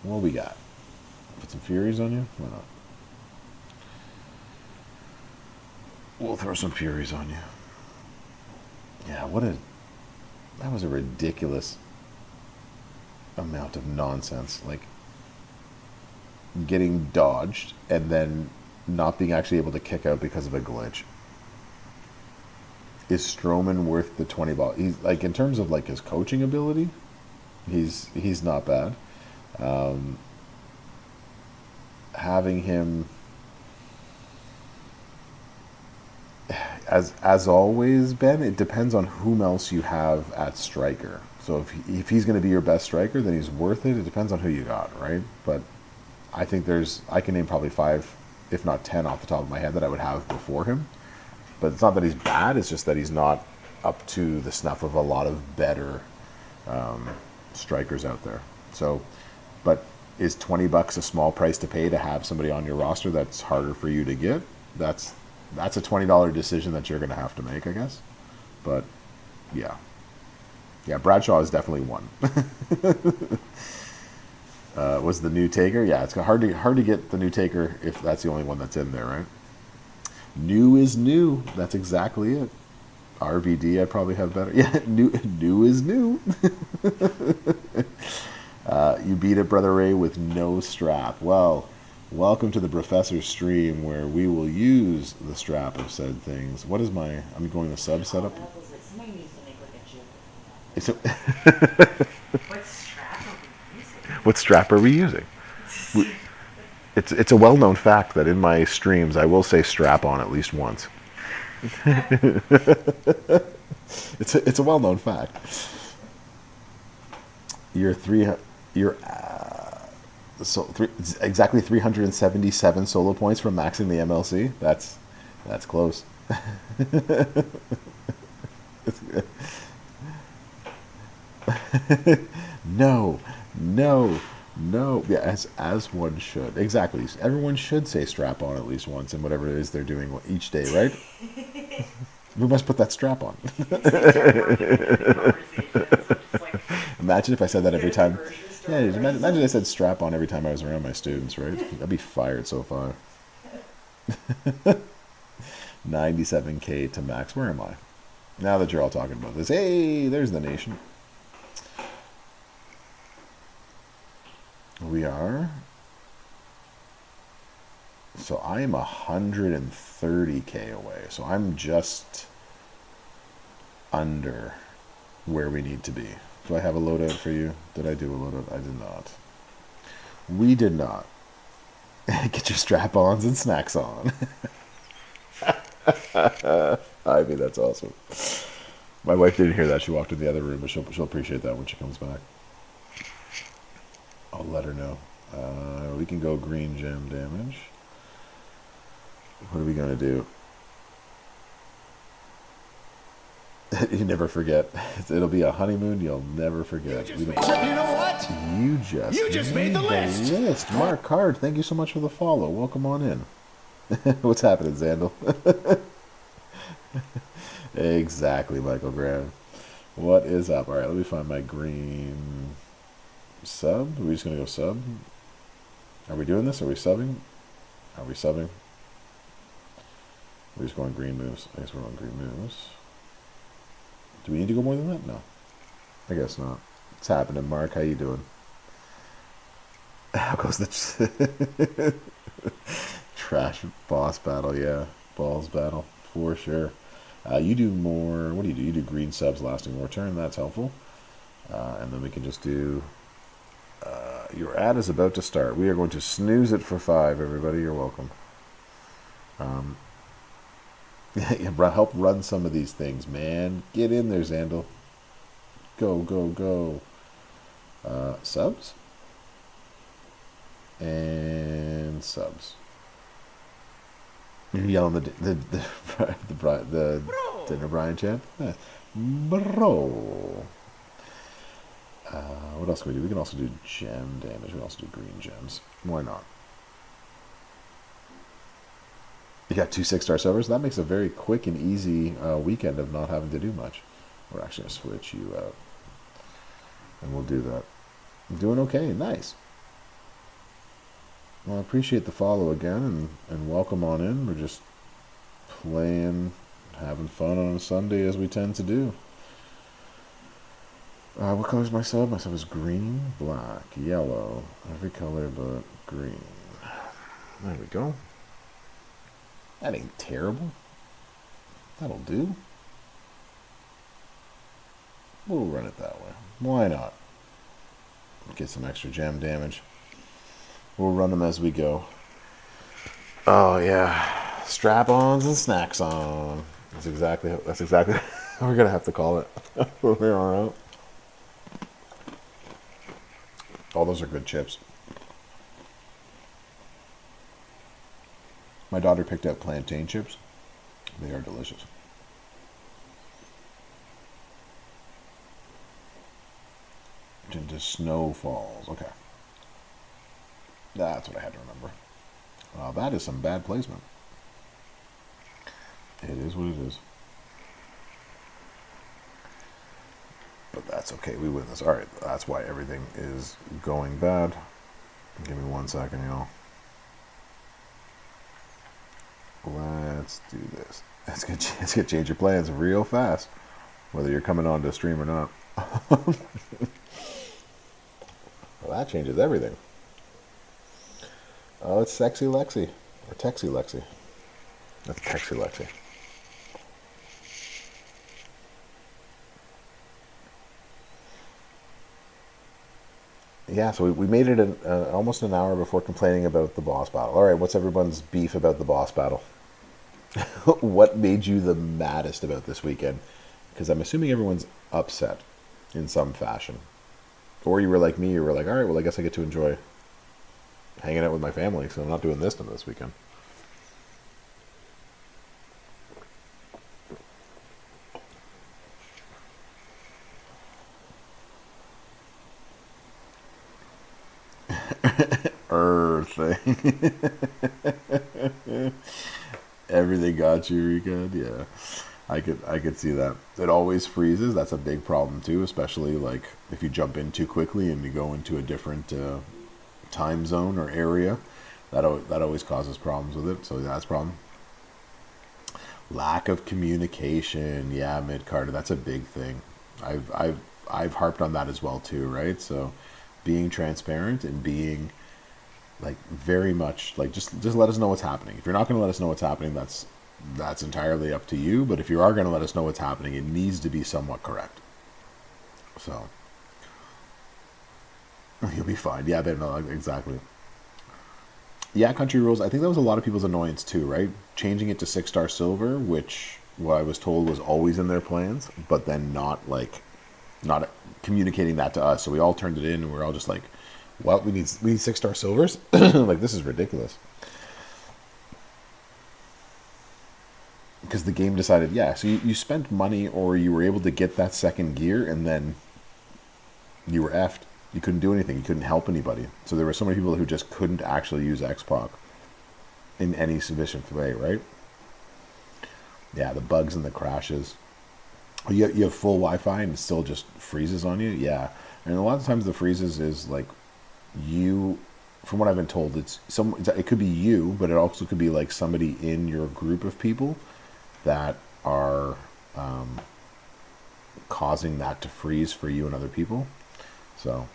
What we got? Put some Furies on you? Why not? We'll throw some Furies on you. Yeah, that was a ridiculous amount of nonsense. Like, getting dodged and then not being actually able to kick out because of a glitch. Is Strowman worth the 20 ball? He's, like, in terms of, like, his coaching ability, he's not bad. Having him... As always, Ben, it depends on whom else you have at striker. So if he's going to be your best striker, then he's worth it. It depends on who you got, right? But I think I can name probably 5, if not 10 off the top of my head that I would have before him. But it's not that he's bad, it's just that he's not up to the snuff of a lot of better strikers out there. So, but is $20 a small price to pay to have somebody on your roster that's harder for you to get? That's a $20 decision that you're going to have to make, I guess. But, yeah. Yeah, Bradshaw is definitely one. Was the new Taker? Yeah, it's hard to get the new Taker if that's the only one that's in there, right? New is new. That's exactly it. RVD, I'd probably have better. Yeah, new is new. You beat it, Brother Ray, with no strap. Well, welcome to the Professor stream where we will use the strap of said things. What is I'm going to sub setup. Somebody needs to make like a joke. It's a What strap are we using? What strap are we using? It's a well-known fact that in my streams I will say strap on at least once. It's a well-known fact. Exactly 377 solo points from maxing the MLC. That's close. No. Yeah, as one should. Exactly. Everyone should say strap on at least once in whatever it is they're doing each day, right? We must put that strap on. Imagine if I said that every time. Yeah, imagine I said strap on every time I was around my students, right? I'd be fired so far. 97K to max. Where am I? Now that you're all talking about this. Hey, there's the nation. We are. So I am 130K away. So I'm just under where we need to be. Do I have a loadout for you? Did I do a loadout? I did not. We did not. Get your strap-ons and snacks on. I mean, that's awesome. My wife didn't hear that. She walked in the other room, but she'll appreciate that when she comes back. I'll let her know. We can go green gem damage. What are we going to do? You never forget. It'll be a honeymoon you'll never forget. You know what? You just made the list. Mark Card, thank you so much for the follow. Welcome on in. What's happening, Zandal? Exactly, Michael Graham. What is up? All right, let me find my green sub. Are we just going to go sub? Are we doing this? Are we subbing? Are we subbing? We're just going green moves. I guess we're on green moves. Do we need to go more than that? No. I guess not. What's happening, Mark? How you doing? How goes the trash boss battle? Yeah, balls battle for sure. You do more. What do? You do green subs lasting more turn. That's helpful. And then we can just do. Your ad is about to start. We are going to snooze it for 5. Everybody, you're welcome. Help run some of these things, man. Get in there, Zandal. Go, go, go. Subs and subs. You're yelling the dinner Brian chant, bro. What else can we do? We can also do gem damage. We can also do green gems. Why not? You got 2 6-star servers. That makes a very quick and easy weekend of not having to do much. We're actually going to switch you out. And we'll do that. I'm doing okay. Nice. Well, I appreciate the follow again, and welcome on in. We're just playing, having fun on a Sunday as we tend to do. What color is my sub? My sub is green, black, yellow, every color but green. There we go. That ain't terrible. That'll do. We'll run it that way. Why not? Get some extra gem damage. We'll run them as we go. Oh yeah, strap-ons and snacks on. That's exactly how we're gonna have to call it from here on out. Oh, those are good chips. My daughter picked out plantain chips. They are delicious. Into snowfalls. Okay. That's what I had to remember. That is some bad placement. It is what it is. But that's okay. We win this. Alright, that's why everything is going bad. Give me 1 second, y'all. Let's do this. It's gonna change your plans real fast, whether you're coming on to stream or not. Well, that changes everything. Oh, it's Sexy Lexi. Or Texy Lexi. That's Texy Lexi. Yeah, so we made it almost an hour before complaining about the boss battle. All right, what's everyone's beef about the boss battle? What made you the maddest about this weekend? Because I'm assuming everyone's upset in some fashion. Or you were like me, you were like, all right, well, I guess I get to enjoy hanging out with my family, so I'm not doing this weekend. Thing. Everything got you, Rika. Yeah, I could see that. It always freezes. That's a big problem too, especially like if you jump in too quickly and you go into a different time zone or area. That always causes problems with it. So that's a problem. Lack of communication. Yeah, mid-Carter, that's a big thing. I've harped on that as well too, right? So being transparent and being like very much like just let us know what's happening. If you're not going to let us know what's happening, that's entirely up to you. But if you are going to let us know what's happening, it needs to be somewhat correct. So you'll be fine. Yeah, but no, exactly. Yeah, country rules. I think that was a lot of people's annoyance too, right? Changing it to 6-star silver, which what I was told was always in their plans, but then not communicating that to us. So we all turned it in, and we're all just like, "What? We need 6-star silvers? Like, this is ridiculous." Because the game decided, yeah. So you spent money, or you were able to get that second gear, and then you were effed. You couldn't do anything. You couldn't help anybody. So there were so many people who just couldn't actually use Xbox in any sufficient way, right? Yeah, the bugs and the crashes. You have full Wi-Fi and it still just freezes on you. Yeah, and a lot of times the freezes is like you. From what I've been told, it could be you, but it also could be like somebody in your group of people that are causing that to freeze for you and other people. So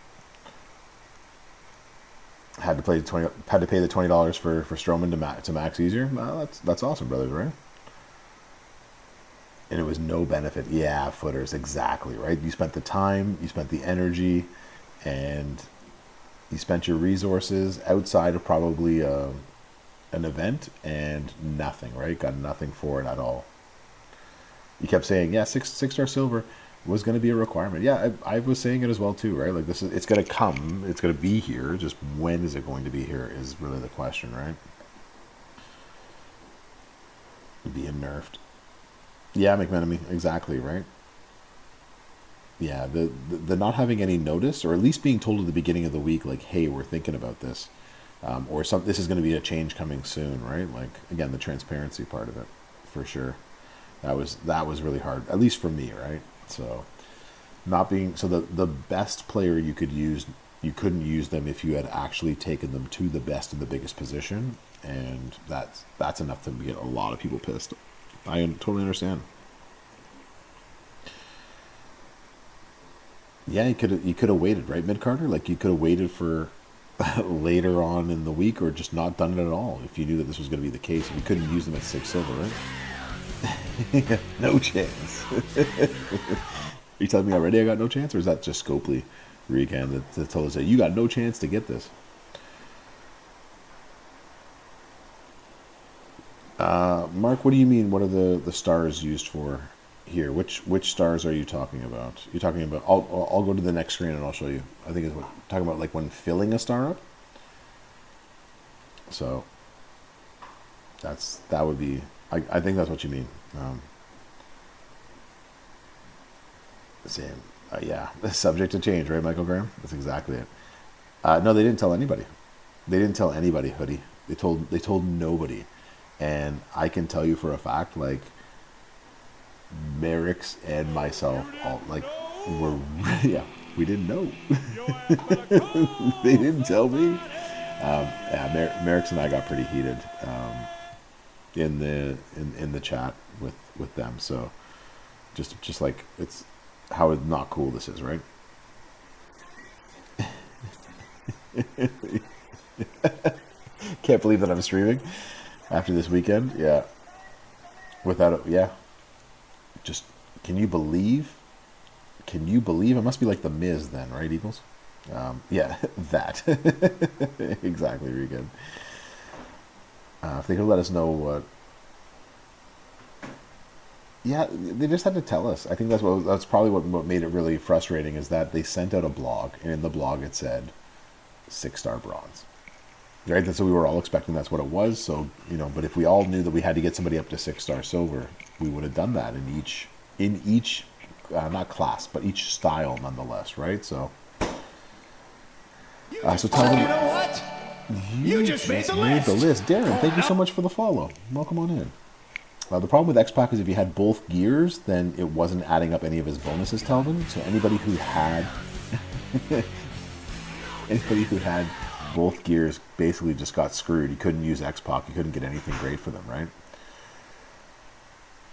had to pay the $20 for Strowman to max easier. Well, that's awesome, brothers, right? And it was no benefit. Yeah, footers, exactly, right? You spent the time, you spent the energy, and you spent your resources outside of probably an event and nothing, right? Got nothing for it at all. You kept saying, yeah, six-star silver was going to be a requirement. Yeah, I was saying it as well too, right? Like it's going to come, it's going to be here. Just when is it going to be here is really the question, right? Being nerfed. Yeah, McMenemy, exactly, right? Yeah, the not having any notice, or at least being told at the beginning of the week, like, hey, we're thinking about this, or this is going to be a change coming soon, right? Like, again, the transparency part of it, for sure. That was really hard, at least for me, right? So, the best player you could use, you couldn't use them if you had actually taken them to the best and the biggest position, and that's enough to get a lot of people pissed. I totally understand. Yeah, you could have waited, right, Mid Carter? Like you could have waited for later on in the week, or just not done it at all if you knew that this was going to be the case. You couldn't use them at 6 silver, right? No chance. Are you telling me already I got no chance, or is that just Scopely Regan that told us that you got no chance to get this? Mark, what do you mean? What are the stars used for here? Which stars are you talking about? You're talking about. I'll go to the next screen and I'll show you. I think it's what talking about, like when filling a star up. So that would be. I think that's what you mean. Same. Yeah, subject to change, right, Michael Graham? That's exactly it. No, they didn't tell anybody. They didn't tell anybody, Hoodie. They told nobody. And I can tell you for a fact, like, Merrick's and myself all like were yeah, we didn't know. They didn't tell me. Yeah, Merrick's and I got pretty heated in the chat with them. So just like it's how not cool this is, right? Can't believe that I'm streaming after this weekend. Yeah, without it, yeah. Just can you believe? Can you believe? It must be like the Miz then, right, Eagles? Yeah, that exactly, Regan. If they could let us know what. Yeah, they just had to tell us. I think that's probably what made it really frustrating, is that they sent out a blog, and in the blog it said 6-star bronze. Right, that's what we were all expecting. That's what it was. So but if we all knew that we had to get somebody up to 6-star silver, we would have done that in each not class, but each style nonetheless, right? So, so tell them. You know what? You just made the list. Darren, thank you so much for the follow. Welcome on in. The problem with X-Pac is if you had both gears, then it wasn't adding up any of his bonuses, Telvin. So anybody who had both gears basically just got screwed. You couldn't use X-Pac. You couldn't get anything great for them, right?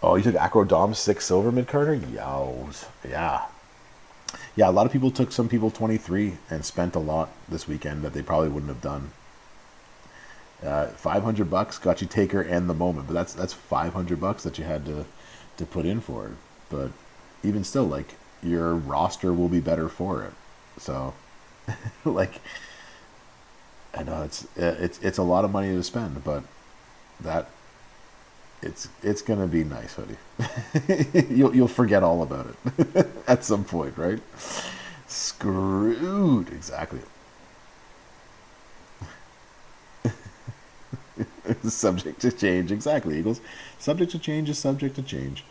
Oh, you took Acro Dom 6 silver, Mid-Carter? Yows. Yeah. Yeah, a lot of people took some people 23 and spent a lot this weekend that they probably wouldn't have done. $500 got you Taker and the Moment, but that's $500 that you had to put in for it. But even still, like, your roster will be better for it. So, like, I know it's a lot of money to spend, but that it's gonna be nice, Hoodie. You'll forget all about it at some point, right? Screwed, exactly. Subject to change, exactly, Eagles. Subject to change is subject to change,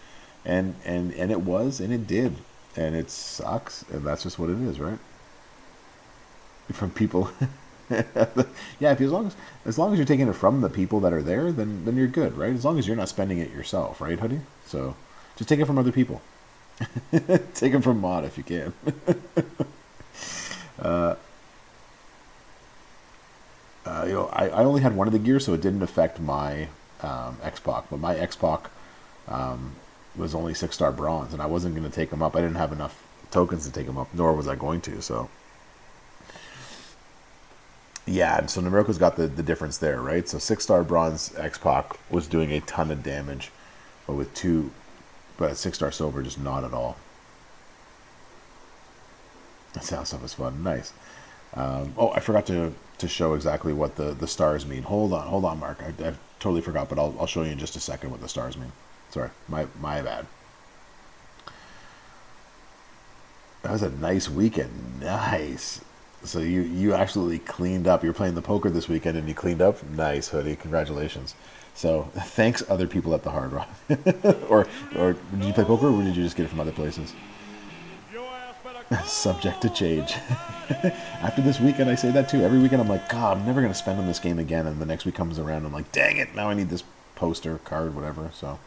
and it was, and it did, and it sucks, and that's just what it is, right? From people. Yeah, as long as you're taking it from the people that are there, then you're good, right? As long as you're not spending it yourself, right, Hoodie? So just take it from other people. Take it from Mod if you can. I only had one of the gears, so it didn't affect my X-Pac, but my X-Pac was only 6-star bronze, and I wasn't going to take him up. I didn't have enough tokens to take him up, nor was I going to. So yeah, and so Namiroko's got the difference there, right? So 6-star bronze X-Pac was doing a ton of damage, but with 6-star silver, just not at all. That sound stuff is fun. Nice. Oh, I forgot to show exactly what the stars mean. Hold on, Mark. I totally forgot, but I'll show you in just a second what the stars mean. Sorry, my bad. That was a nice weekend. Nice. So you absolutely cleaned up. You're playing the poker this weekend and you cleaned up. Nice, Hoodie. Congratulations. So thanks other people at the Hard Rock. or did you play poker, or did you just get it from other places? Subject to change. After this weekend, I say that too. Every weekend, I'm like, God, I'm never going to spend on this game again. And the next week comes around, I'm like, dang it, now I need this poster, card, whatever. So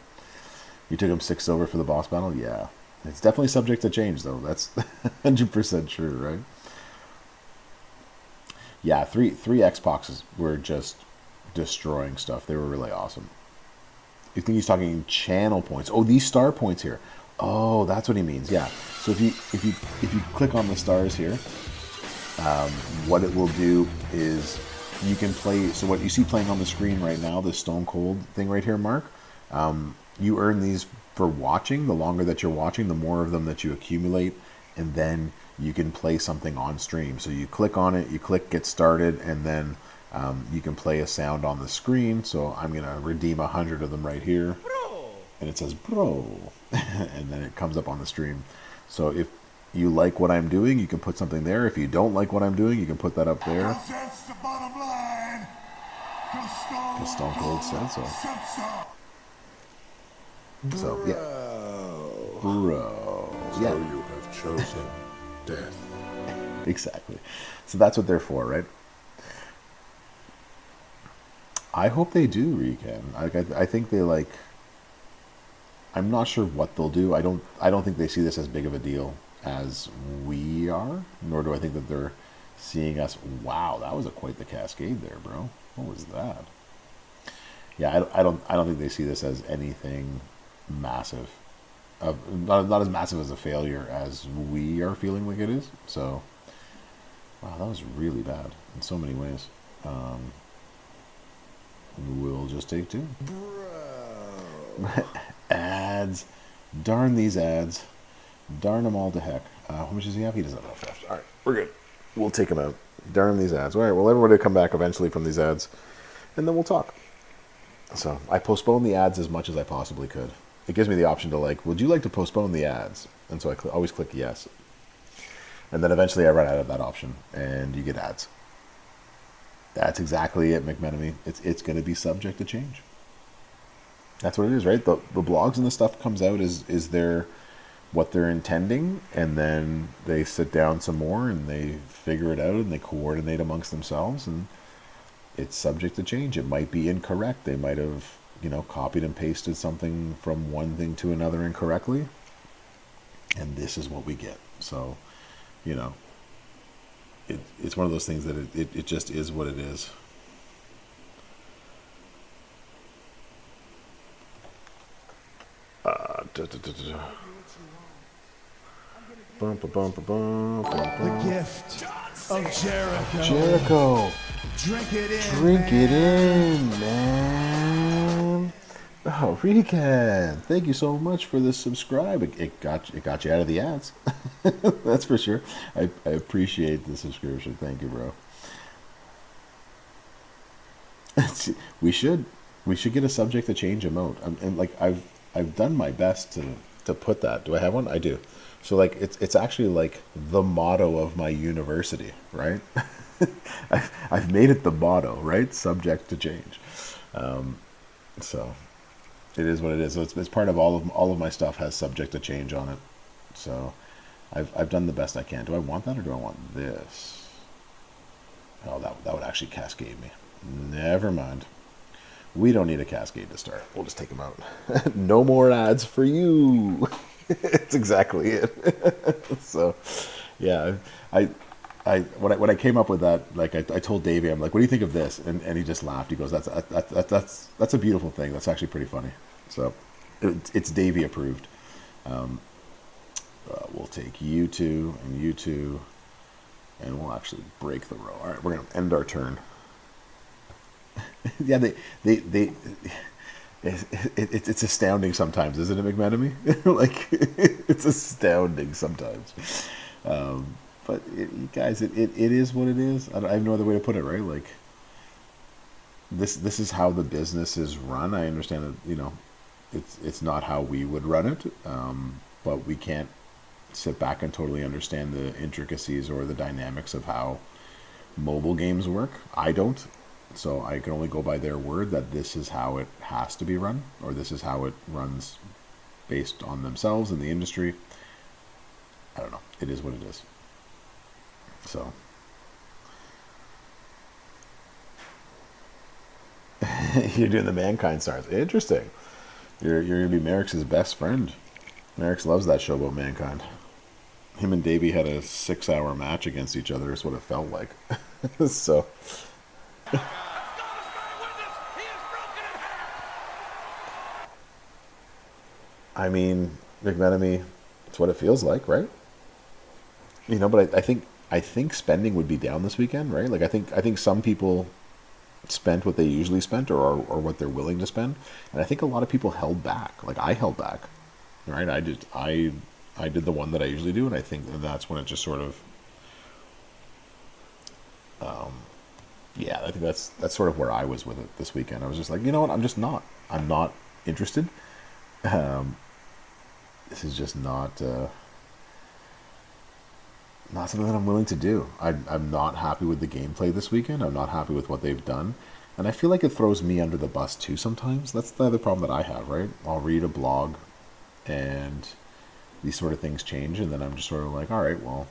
you took him 6 silver for the boss battle? Yeah. It's definitely subject to change, though. That's 100% true, right? Yeah, three X-Boxes were just destroying stuff. They were really awesome. I think he's talking channel points. Oh, these star points here. Oh, that's what he means. Yeah. So if you click on the stars here, what it will do is you can play. So what you see playing on the screen right now, this Stone Cold thing right here, Mark. You earn these for watching. The longer that you're watching, the more of them that you accumulate, and then you can play something on stream. So you click on it, you click get started, and then you can play a sound on the screen. So I'm gonna redeem 100 of them right here, and it says bro, and then it comes up on the stream. So if you like what I'm doing, you can put something there. If you don't like what I'm doing, you can put that up there. That's the bottom line. Because Stone Cold said so. So yeah, bro. Yeah, So you have chosen death. exactly. So that's what they're for, right? I hope they do Riken. I think they like. I'm not sure what they'll do. I don't think they see this as big of a deal as we are, nor do I think that they're seeing us. Wow, that was quite the cascade there, bro. What was that? Yeah, I don't think they see this as anything massive. Not as massive as a failure as we are feeling like it is. So, wow, that was really bad in so many ways. We'll just take 2. Ads. Darn these ads. Darn them all to heck. How much does he have? He doesn't have enough left. All right, we're good. We'll take him out. Darn these ads. All right, well, everybody will come back eventually from these ads, and then we'll talk. So I postponed the ads as much as I possibly could. It gives me the option to like, would you like to postpone the ads? And so I always click yes. And then eventually I run out of that option, and you get ads. That's exactly it, McMenemy. It's going to be subject to change. That's what it is, right? The blogs and the stuff comes out is their what they're intending, and then they sit down some more and they figure it out and they coordinate amongst themselves, and it's subject to change. It might be incorrect. They might have, copied and pasted something from one thing to another incorrectly, and this is what we get. So, it's one of those things that it just is what it is. The gift of Jericho. Jericho, Drink it in. drink it in, man. Oh, Riken, thank you so much for the subscribe. It got you out of the ads. That's for sure. I appreciate the subscription. Thank you, bro. We should get a subject to change emote. And like I've done my best to put that. Do I have one? I do. So like it's actually like the motto of my university, right? I've made it the motto, right? Subject to change. So it is what it is. So it's part of all of my stuff has subject to change on it. So I've done the best I can. Do I want that or do I want this? Oh, that would actually cascade me. Never mind. We don't need a cascade to start. We'll just take them out. No more ads for you. It's exactly it. So, yeah, when I came up with that, like I told Davey, I'm like, what do you think of this? And he just laughed. He goes, that's a beautiful thing. That's actually pretty funny. So, It's Davey approved. We'll take you two and you two, and we'll actually break the row. All right, we're gonna end our turn. Yeah, it's astounding sometimes, isn't it, McManamy? Like, it's astounding sometimes. But you guys, it is what it is. I have no other way to put it, right? Like, this is how the business is run. I understand that, it's not how we would run it, but we can't sit back and totally understand the intricacies or the dynamics of how mobile games work. I don't. So I can only go by their word that this is how it has to be run, or this is how it runs based on themselves and the industry. I don't know. It is what it is. So you're doing the Mankind Stars. Interesting. You're gonna be Merrick's best friend. Merrick's loves that show about Mankind. Him and Davey had a 6-hour match against each other. Is what it felt like. So. I mean, McMenemy, it's what it feels like, right? But I think spending would be down this weekend, right? Like, I think some people spent what they usually spent, or what they're willing to spend, and I think a lot of people held back. Like, I held back, right? I did the one that I usually do, and I think that's when it just sort of, yeah, I think that's sort of where I was with it this weekend. I was just like, you know what? I'm not interested. This is just not something that I'm willing to do. I'm not happy with the gameplay this weekend. I'm not happy with what they've done. And I feel like it throws me under the bus too sometimes. That's the other problem that I have, right? I'll read a blog and these sort of things change, and then I'm just sort of like, all right, well,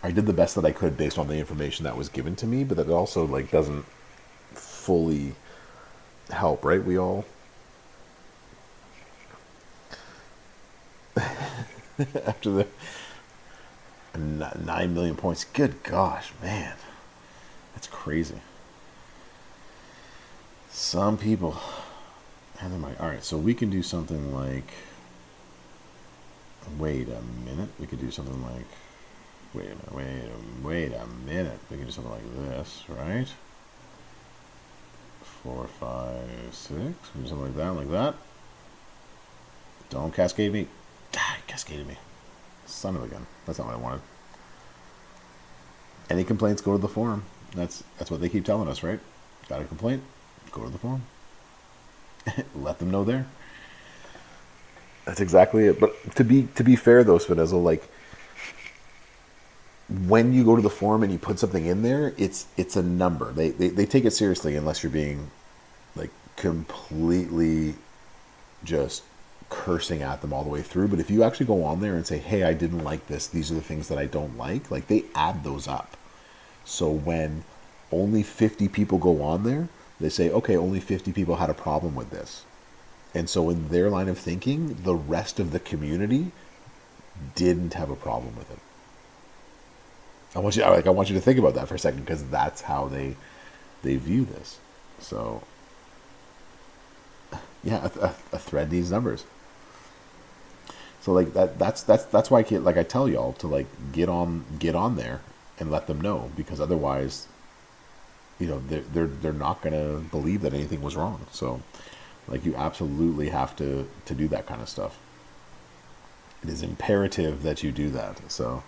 I did the best that I could based on the information that was given to me, but that also, like, doesn't fully help, right? We all after the 9 million points. Good gosh, man. That's crazy. Some people. And then alright, so we can do something like. Wait a minute. We could do something like. Wait a minute. We can do something like this, right? 4, 5, 6. We can do something like that. Don't cascade me. Ah, cascaded me. Son of a gun. That's not what I wanted. Any complaints, go to the forum. That's what they keep telling us, right? Got a complaint? Go to the forum. Let them know there. That's exactly it. But to be fair though, Spinezzo, like, when you go to the forum and you put something in there, it's a number. They take it seriously unless you're being, like, completely just cursing at them all the way through. But if you actually go on there and say, hey, I didn't like this, these are the things that I don't like they add those up. So when only 50 people go on there, they say, okay, only 50 people had a problem with this. And so in their line of thinking, the rest of the community didn't have a problem with it. I want you to think about that for a second, because that's how they view this. So yeah, a thread needs numbers. So like that's why I tell y'all to, like, get on there and let them know, because otherwise, they're not gonna believe that anything was wrong. So, like, you absolutely have to do that kind of stuff. It is imperative that you do that. So,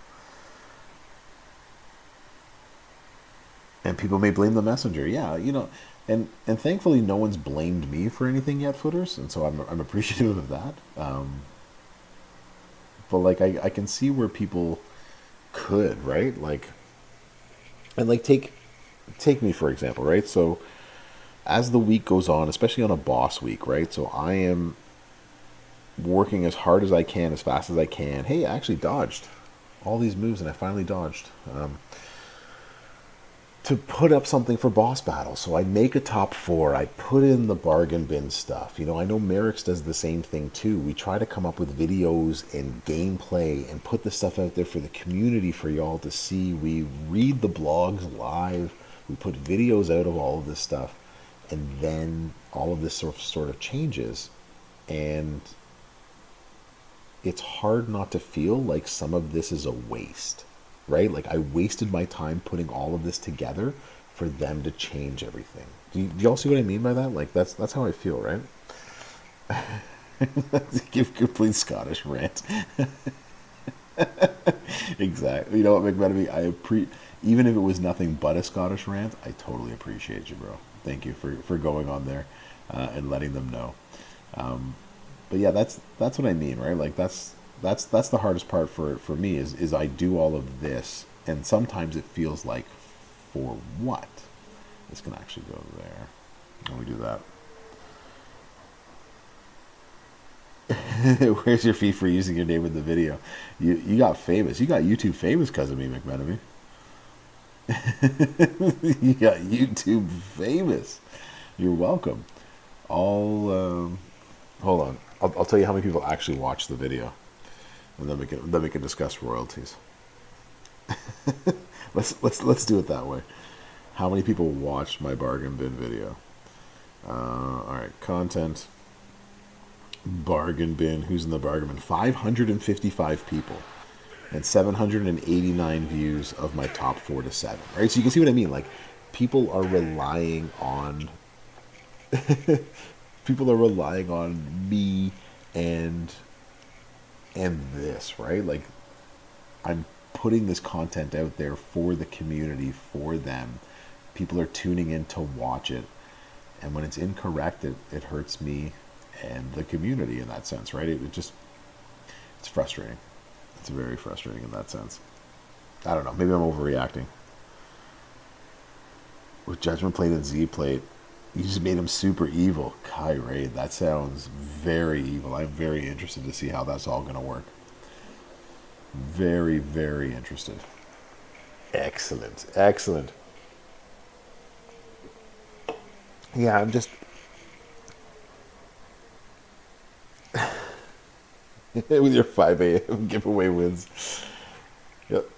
and people may blame the messenger. Yeah, and thankfully no one's blamed me for anything yet, footers, and so I'm appreciative of that. But, like, I can see where people could, right? Like, and, like, take me for example, right? So as the week goes on, especially on a boss week, right? So I am working as hard as I can, as fast as I can. Hey, I actually dodged all these moves, and I finally dodged. To put up something for boss battle. So I make a top 4, I put in the bargain bin stuff. I know Merrick's does the same thing too. We try to come up with videos and gameplay and put the stuff out there for the community for y'all to see. We read the blogs live. We put videos out of all of this stuff. And then all of this sort of changes. And it's hard not to feel like some of this is a waste, right? Like I wasted my time putting all of this together for them to change everything. Do y'all see what I mean by that? Like that's how I feel, right? Give complete Scottish rant. Exactly. You know what, McMenemy? Even if it was nothing but a Scottish rant, I totally appreciate you, bro. Thank you for going on there and letting them know. But yeah, that's what I mean, right? Like that's the hardest part for me is I do all of this, and sometimes it feels like, for what? This can actually go there. Let me do that. Where's your fee for using your name in the video? You got famous. You got YouTube famous because of me, McMenemy. You got YouTube famous. You're welcome. Hold on. I'll tell you how many people actually watch the video, and then we can discuss royalties. Let's do it that way. How many people watched my bargain bin video? All right, content. Bargain bin. Who's in the bargain bin? 555 people, and 789 views of my top 4 to 7. Right, so you can see what I mean. Like, people are relying on. People are relying on me and this, right? Like, I'm putting this content out there for the community, for them. People are tuning in to watch it, and when it's incorrect, it hurts me and the community in that sense, right? It's frustrating. It's very frustrating in that sense. I don't know. Maybe I'm overreacting. With Judgment Plate and Z Plate, you just made him super evil. Kyraid, that sounds very evil. I'm very interested to see how that's all going to work. Very, very interested. Excellent. Excellent. Yeah, I'm just... with your 5 a.m. giveaway wins. Yep.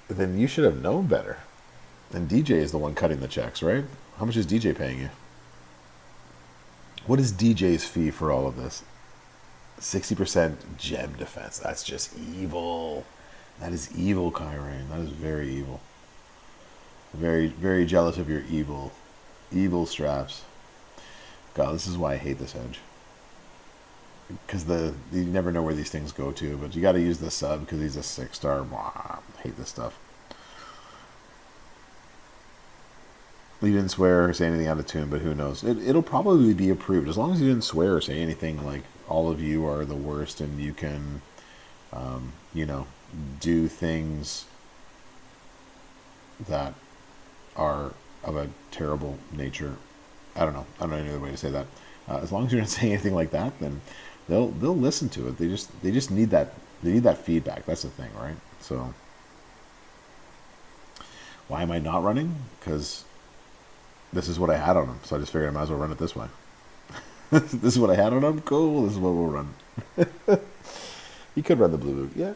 Then you should have known better. And DJ is the one cutting the checks, right? How much is DJ paying you? What is DJ's fee for all of this? 60% gem defense. That's just evil. That is evil, Kyrain. That is very evil. Very, very jealous of your evil straps. God, this is why I hate this hedge. Because you never know where these things go to, but you got to use the sub because he's a 6-star. I hate this stuff. You didn't swear or say anything out of tune, but who knows? It'll probably be approved as long as you didn't swear or say anything like all of you are the worst and you can, do things that are of a terrible nature. I don't know any other way to say that. As long as you're not saying anything like that, then they'll listen to it. They just need that. They need that feedback. That's the thing, right? So why am I not running? Because this is what I had on them, so I just figured I might as well run it this way. This is what I had on them. Cool. This is what we'll run. You could run the blue boot. Yeah,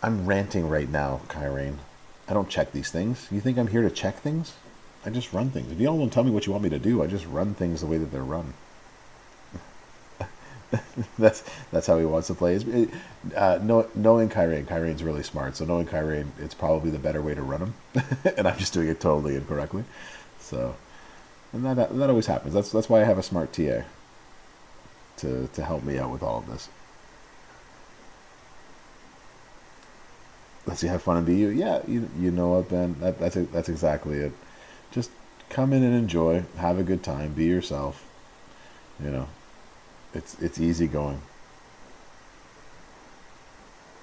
I'm ranting right now, Kyrain. I don't check these things. You think I'm here to check things? I just run things. If you don't tell me what you want me to do, I just run things the way that they're run. That's how he wants to play. Knowing Kyrain's really smart. So knowing Kyrain, it's probably the better way to run him, and I'm just doing it totally incorrectly. So, and that always happens. That's why I have a smart TA to help me out with all of this. Let's see, have fun and be you. Yeah, you know what, Ben? That's exactly it. Just come in and enjoy, have a good time, be yourself. It's easy going.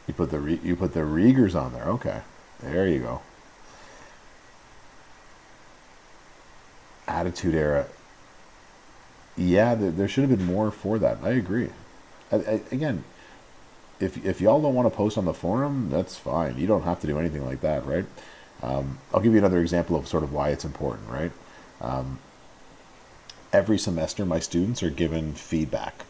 You put the Riegers on there. Okay, there you go. Attitude Era. Yeah, there should have been more for that. I agree. Again, if y'all don't want to post on the forum, that's fine. You don't have to do anything like that, right? I'll give you another example of sort of why it's important, right? Every semester, my students are given feedback,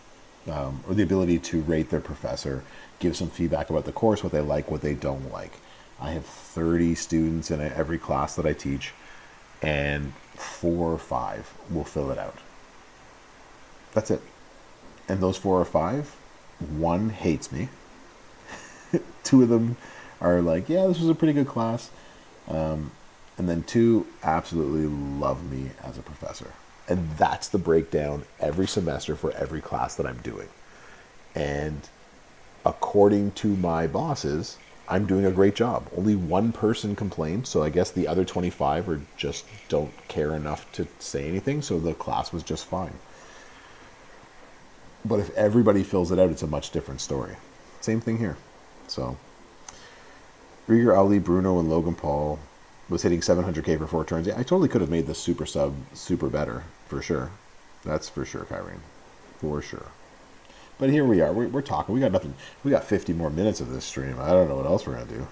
or the ability to rate their professor, give some feedback about the course, what they like, what they don't like. I have 30 students in every class that I teach, and 4 or 5 will fill it out. That's it. And those 4 or 5, one hates me. 2 of them are like, yeah, this was a pretty good class. And then 2 absolutely love me as a professor. And that's the breakdown every semester for every class that I'm doing. And according to my bosses, I'm doing a great job. Only one person complained, so I guess the other 25 are just don't care enough to say anything, so the class was just fine. But if everybody fills it out, it's a much different story. Same thing here. So, Rieger, Ali, Bruno, and Logan Paul was hitting 700k for 4 turns. Yeah, I totally could have made the super sub super better, for sure. That's for sure, Kyrene. For sure. But here we are. We're talking. We got nothing. We got 50 more minutes of this stream. I don't know what else we're going to do.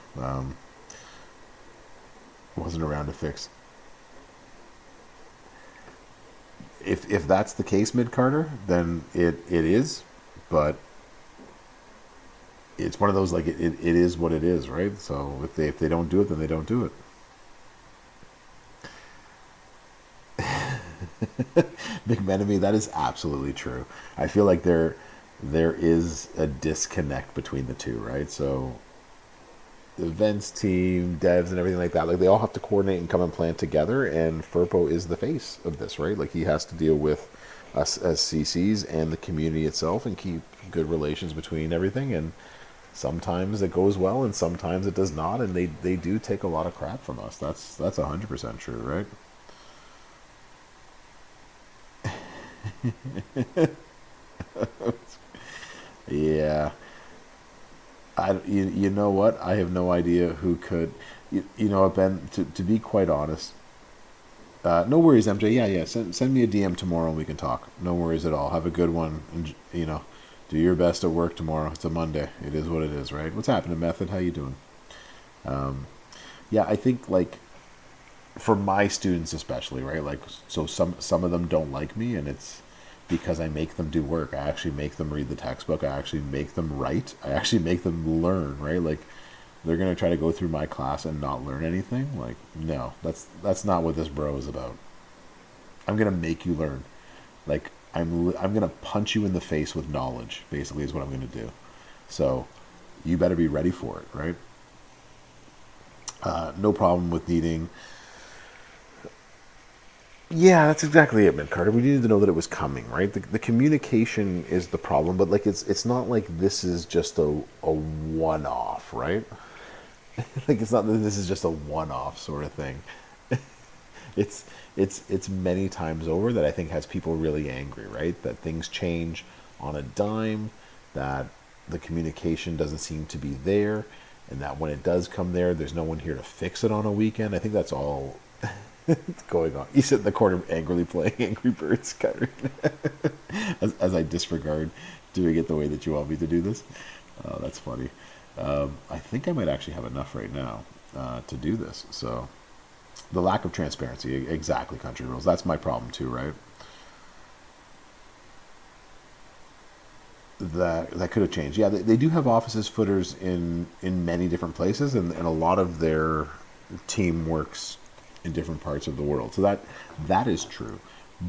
Wasn't around to fix. If that's the case, Mid-Carter, then it is. But it's one of those, like, it is what it is, right? So if they don't do it, then they don't do it. McMenemy, that is absolutely true. I feel like there is a disconnect between the two, right? So the events team, devs, and everything like that, like they all have to coordinate and come and plan together. And Furpo is the face of this, right? Like he has to deal with us as CCs and the community itself, and keep good relations between everything. And sometimes it goes well, and sometimes it does not. And they do take a lot of crap from us. That's 100% true, right? Yeah. You know what? I have no idea who could. You know what, Ben? To be quite honest, no worries, MJ. Yeah. Send me a DM tomorrow and we can talk. No worries at all. Have a good one. And, do your best at work tomorrow. It's a Monday. It is what it is, right? What's happening, Method? How you doing? Yeah, I think, like, for my students especially, right? Like, so some of them don't like me, and it's because I make them do work. I actually make them read the textbook. I actually make them write. I actually make them learn, right? Like, they're going to try to go through my class and not learn anything. Like, no, that's not what this bro is about. I'm going to make you learn. Like, I'm going to punch you in the face with knowledge, basically, is what I'm going to do. So you better be ready for it, right? No problem with needing... Yeah, that's exactly it, Mid-Carter. We needed to know that it was coming, right? The communication is the problem, but like it's not like this is just a one-off, right? Like it's not that this is just a one-off sort of thing. It's many times over that I think has people really angry, right? That things change on a dime, that the communication doesn't seem to be there, and that when it does come there, there's no one here to fix it on a weekend. I think that's all going on. You sit in the corner angrily playing Angry Birds, Kyrie. as I disregard doing it the way that you want me to do this. That's funny. I think I might actually have enough right now to do this. So the lack of transparency, exactly, Country Rules. That's my problem too, right? That could have changed. Yeah, they do have offices footers in many different places, and a lot of their team works in different parts of the world. So that is true.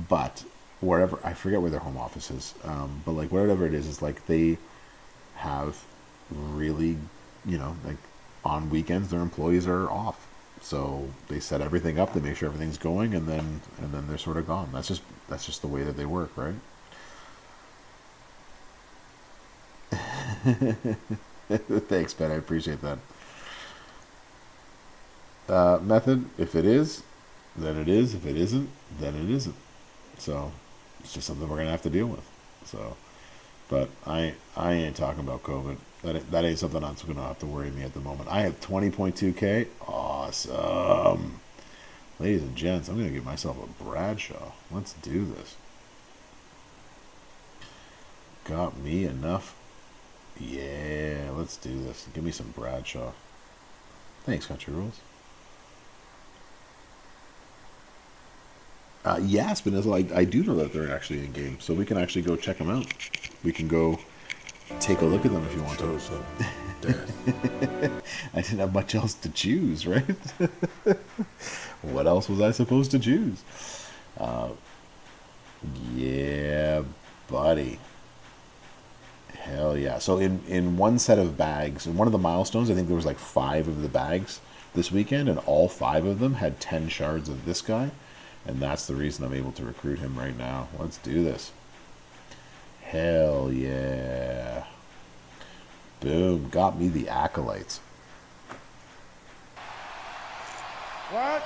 But wherever, I forget where their home office is, but like whatever it is like they have really, like on weekends their employees are off. So they set everything up, they make sure everything's going, and then they're sort of gone. That's just the way that they work, right? Thanks, Ben. I appreciate that. Method, if it is, then it is. If it isn't, then it isn't. So it's just something we're gonna have to deal with. So, but I ain't talking about COVID. That ain't something that's gonna have to worry me at the moment. I have 20.2K. Awesome, ladies and gents. I'm gonna give myself a Bradshaw. Let's do this. Got me enough. Yeah, let's do this. Give me some Bradshaw. Thanks, Country Rules. Yes, Benizel, I do know that they're actually in game, so we can actually go check them out. We can go take a look at them if you want to. Chosen death. I didn't have much else to choose, right? What else was I supposed to choose? Yeah, buddy. Hell yeah. So in one set of bags, in one of the milestones, I think there was like 5 of the bags this weekend, and all 5 of them had 10 shards of this guy. And that's the reason I'm able to recruit him right now. Let's do this. Hell yeah. Boom. Got me the acolytes. What?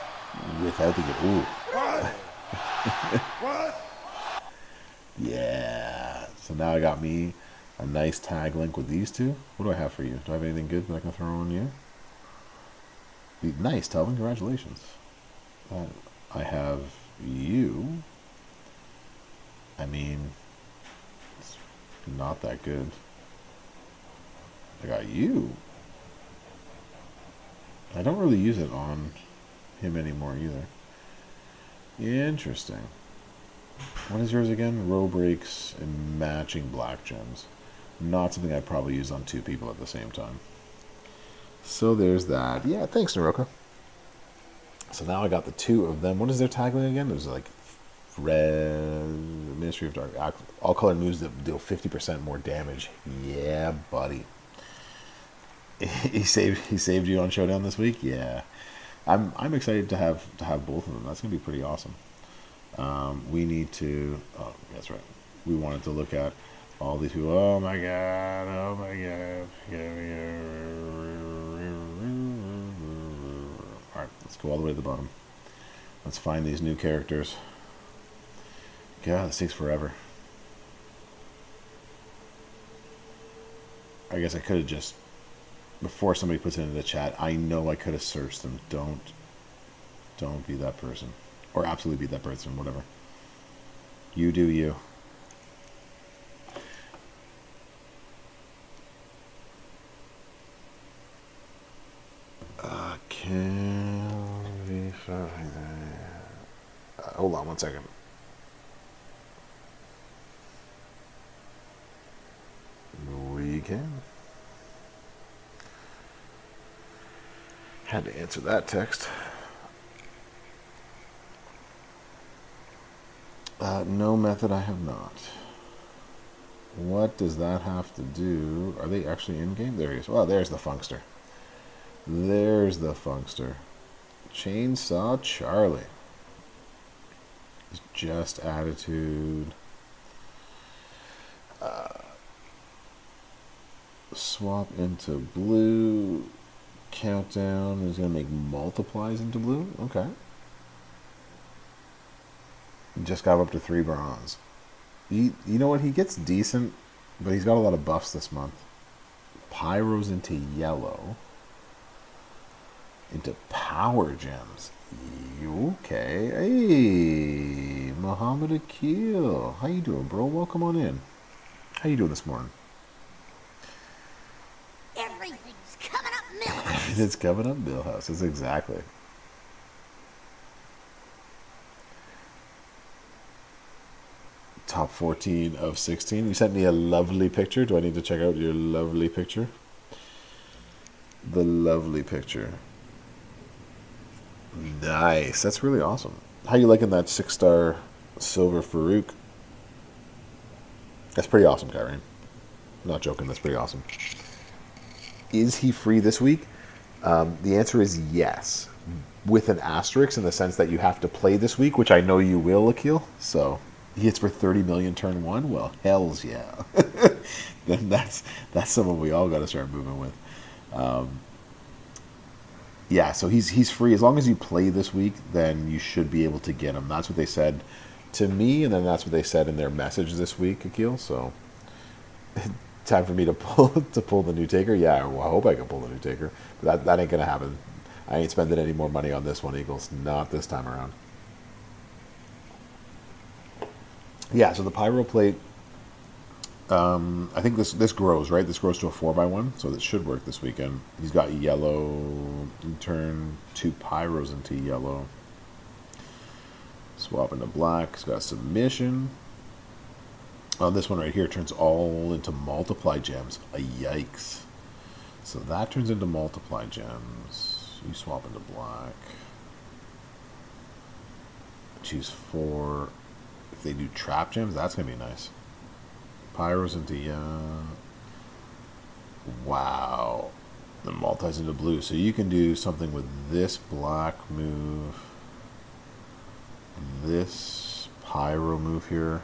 Without the good. Ooh. What? What? Yeah. So now I got me a nice tag link with these two. What do I have for you? Do I have anything good that I can throw on you? Nice, Telvin. Congratulations. I have you. I mean, it's not that good. I got you. I don't really use it on him anymore either. Interesting. What is yours again? Row breaks and matching black gems. Not something I'd probably use on 2 people at the same time. So there's that. Yeah, thanks, Naroka. So now I got the 2 of them. What is their tagline again? There's like red Ministry of Dark. All color moves that deal 50% more damage. Yeah, buddy. He saved you on Showdown this week. Yeah, I'm excited to have both of them. That's gonna be pretty awesome. We need to. Oh, that's right. We wanted to look at all these people. Oh my god! Oh my god! All right, let's go all the way to the bottom. Let's find these new characters. God, this takes forever. I guess I could have just, before somebody puts it into the chat, I know I could have searched them. Don't be that person. Or absolutely be that person, whatever. You do you. Hold on 1 second. We can. Had to answer that text. No method, I have not. What does that have to do? Are they actually in game? There he is. Well, there's the Funkster. There's the Funkster. Chainsaw Charlie. It's just attitude. Swap into blue. Countdown is going to make multiplies into blue. Okay. Just got up to 3 bronze. You know what? He gets decent, but he's got a lot of buffs this month. Pyros into yellow. Into power gems. Okay. Hey, Muhammad Akil. How you doing, bro? Welcome on in. How you doing this morning? Everything's coming up Millhouse. It's coming up Millhouse. That's exactly. Top 14 of 16. You sent me a lovely picture. Do I need to check out your lovely picture? The lovely picture. Nice. That's really awesome. How you liking that 6-star silver Farouk? That's pretty awesome, Kyrene. Not joking. That's pretty awesome. Is he free this week? The answer is yes, with an asterisk in the sense that you have to play this week, which I know you will, Akil. So he hits for 30 million turn 1. Well, hells yeah. Then that's someone we all got to start moving with. Yeah, so he's free as long as you play this week. Then you should be able to get him. That's what they said to me, and then that's what they said in their message this week, Akil. So time for me to pull the new taker. Yeah, well, I hope I can pull the new taker, but that ain't gonna happen. I ain't spending any more money on this one, Eagles. Not this time around. Yeah, so the pyro plate. I think this grows, right? This grows to a 4x1, so this should work this weekend. He's got yellow. Turn 2 pyros into yellow. Swap into black. He's got submission. This one right here turns all into multiply gems. Yikes. So that turns into multiply gems. You swap into black. Choose 4. If they do trap gems, that's going to be nice. pyros into wow, the multis into blue. So you can do something with this black move, this pyro move here.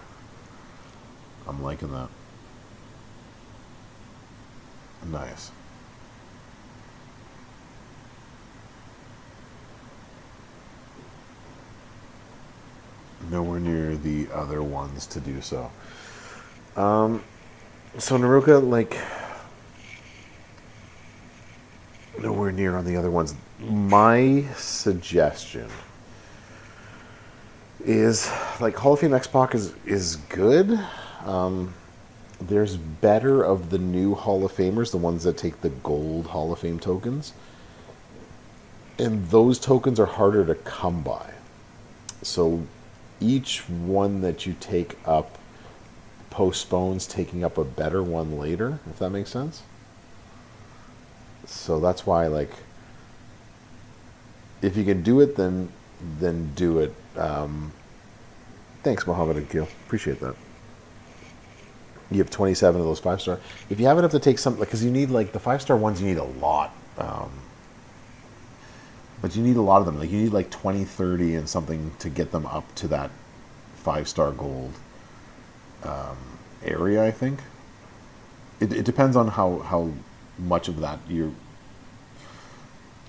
I'm liking that. Nice. Nowhere near the other ones to do so. So Naruka, like, nowhere near on the other ones. My suggestion is, like, Hall of Fame X-Pac is good. There's better of the new Hall of Famers, the ones that take the gold Hall of Fame tokens. And those tokens are harder to come by. So each one that you take up postpones taking up a better one later, if that makes sense. So that's why, like, if you can do it, then do it. Thanks, Mohammed Akil. Appreciate that. You have 27 of those 5-star. If you have enough to take some, because you need, like, the 5-star ones, you need a lot. But you need a lot of them. Like, you need like 20, 30 and something to get them up to that 5-star gold area, I think. It depends on how much of that you're...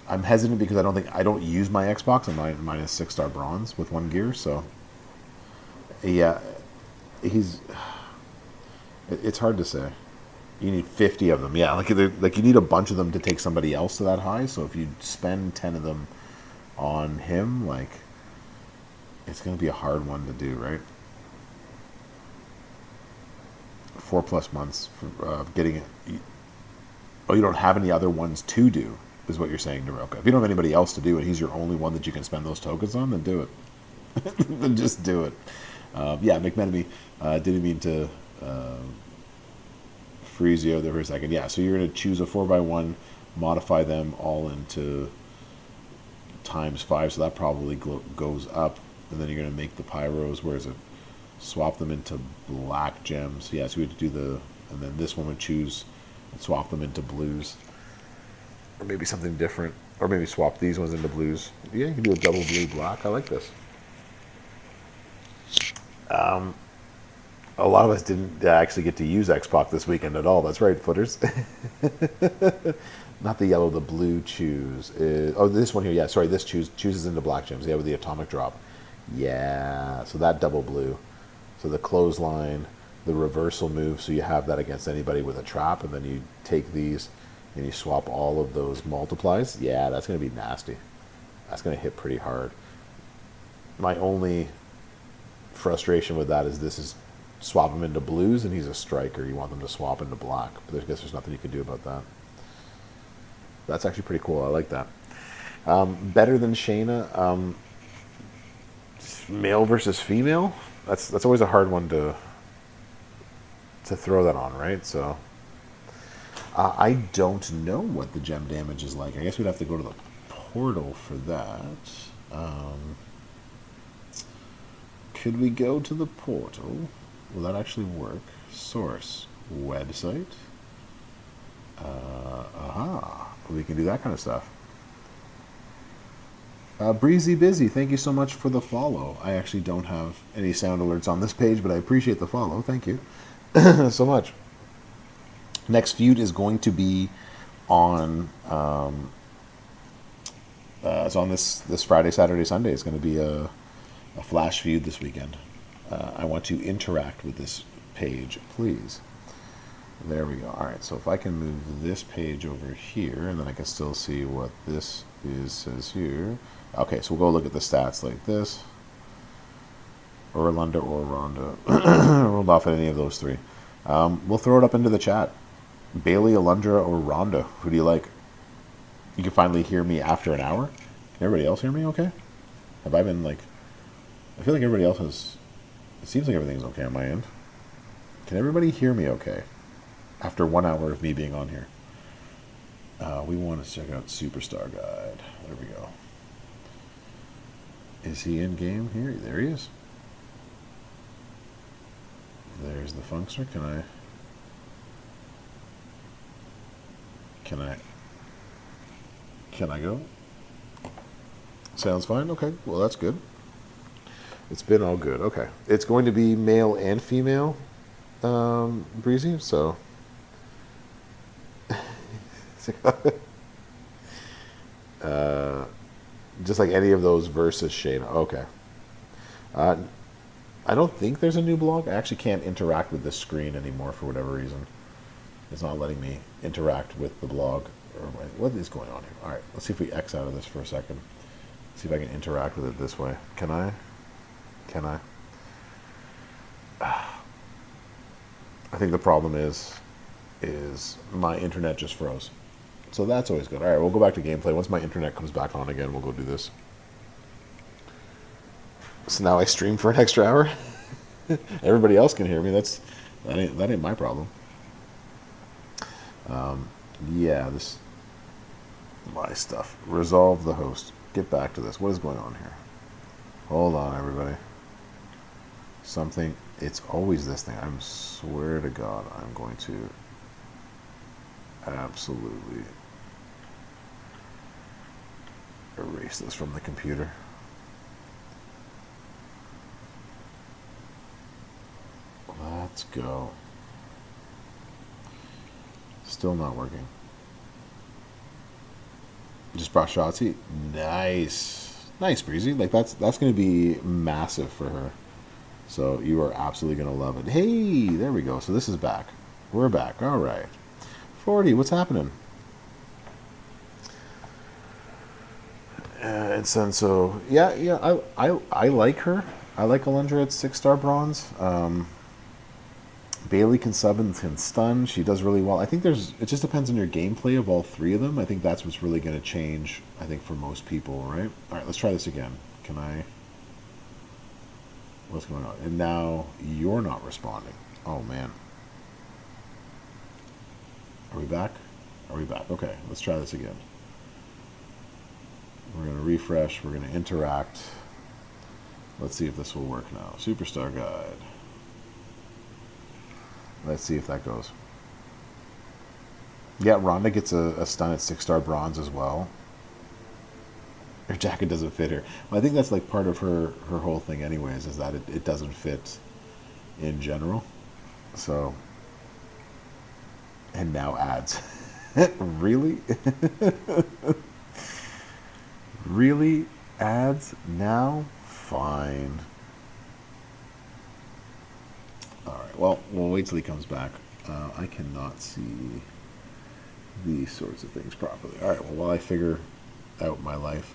I'm hesitant because I don't use my Xbox, and mine is 6-star bronze with 1 gear, so... Yeah, it's hard to say. You need 50 of them. Yeah, like you need a bunch of them to take somebody else to that high. So if you spend 10 of them on him, like, it's going to be a hard one to do, right? 4+ months for getting it. You don't have any other ones to do, is what you're saying, Naroka. If you don't have anybody else to do it, he's your only one that you can spend those tokens on, then do it. Then just do it. Yeah, McMenemy didn't mean to... freeze you there for a second. Yeah, so you're going to choose a 4x1, modify them all into ×5, so that probably goes up, and then you're going to make the pyros, where is it? Swap them into black gems. Yeah, so we have to do and then this one would choose and swap them into blues. Or maybe something different. Or maybe swap these ones into blues. Yeah, you can do a double blue black. I like this. A lot of us didn't actually get to use X-Pac this weekend at all. That's right, footers. Not the yellow, the blue choose. Oh, this one here. Yeah, sorry. This chooses into black gems. Yeah, with the atomic drop. Yeah, so that double blue. So the clothesline, the reversal move. So you have that against anybody with a trap, and then you take these and you swap all of those multiplies. Yeah, that's going to be nasty. That's going to hit pretty hard. My only frustration with that is this is swap him into blues, and he's a striker. You want them to swap into black, but I guess there's nothing you can do about that. That's actually pretty cool. I like that. Better than Shayna. Male versus female. That's always a hard one to throw that on, right? So I don't know what the gem damage is like. I guess we'd have to go to the portal for that. Could we go to the portal? Will that actually work? Source. Website. We can do that kind of stuff. Breezy Busy, thank you so much for the follow. I actually don't have any sound alerts on this page, but I appreciate the follow. Thank you so much. Next feud is going to be on... it's on this Friday, Saturday, Sunday. It's going to be a flash feud this weekend. I want to interact with this page, please. There we go. All right, so if I can move this page over here, and then I can still see what this says here. Okay, so we'll go look at the stats like this. Or Lunda or Ronda. Rolled off at any of those three. We'll throw it up into the chat. Bailey, Alundra, or Ronda. Who do you like? You can finally hear me after an hour. Can everybody else hear me okay? Have I been like... I feel like everybody else has... It seems like everything's okay on my end. Can everybody hear me okay? After 1 hour of me being on here. We want to check out Superstar Guide. There we go. Is he in game here? There he is. There There's the functioner. Can I go? Sounds fine. Okay. Well, that's good. It's been all good. Okay. It's going to be male and female, Breezy. So, just like any of those versus Shayna. Okay. I don't think there's a new blog. I actually can't interact with this screen anymore for whatever reason. It's not letting me interact with the blog. Or what is going on here? All right. Let's see if we X out of this for a second. See if I can interact with it this way. Can I? I think the problem is my internet just froze. So that's always good. All right, we'll go back to gameplay. Once my internet comes back on again, we'll go do this. So now I stream for an extra hour. Everybody else can hear me. That ain't my problem. Yeah, this my stuff. Resolve the host. Get back to this. What is going on here? Hold on, everybody. Something. It's always this thing. I swear to God, I'm going to absolutely erase this from the computer. Let's go. Still not working. Just brought Shotzi. Nice. Nice, Breezy. Like that's going to be massive for her. So you are absolutely going to love it. Hey, there we go. So this is back. We're back. All right. 40, what's happening? And so yeah, I like her. I like Alundra at 6-star bronze. Bailey can sub and can stun. She does really well. I think it just depends on your gameplay of all three of them. I think that's what's really going to change, I think, for most people, right? All right, let's try this again. Can I? What's going on? And now you're not responding. Oh, man. Are we back? Are we back? Okay, let's try this again. We're going to refresh. We're going to interact. Let's see if this will work now. Superstar Guide. Let's see if that goes. Yeah, Rhonda gets a stun at 6-star bronze as well. Her jacket doesn't fit her. Well, I think that's like part of her whole thing anyways, is that it doesn't fit in general. So, and now ads. Really? Really? Ads now? Fine. Alright, well, we'll wait till he comes back. I cannot see these sorts of things properly. Alright, well, while I figure out my life,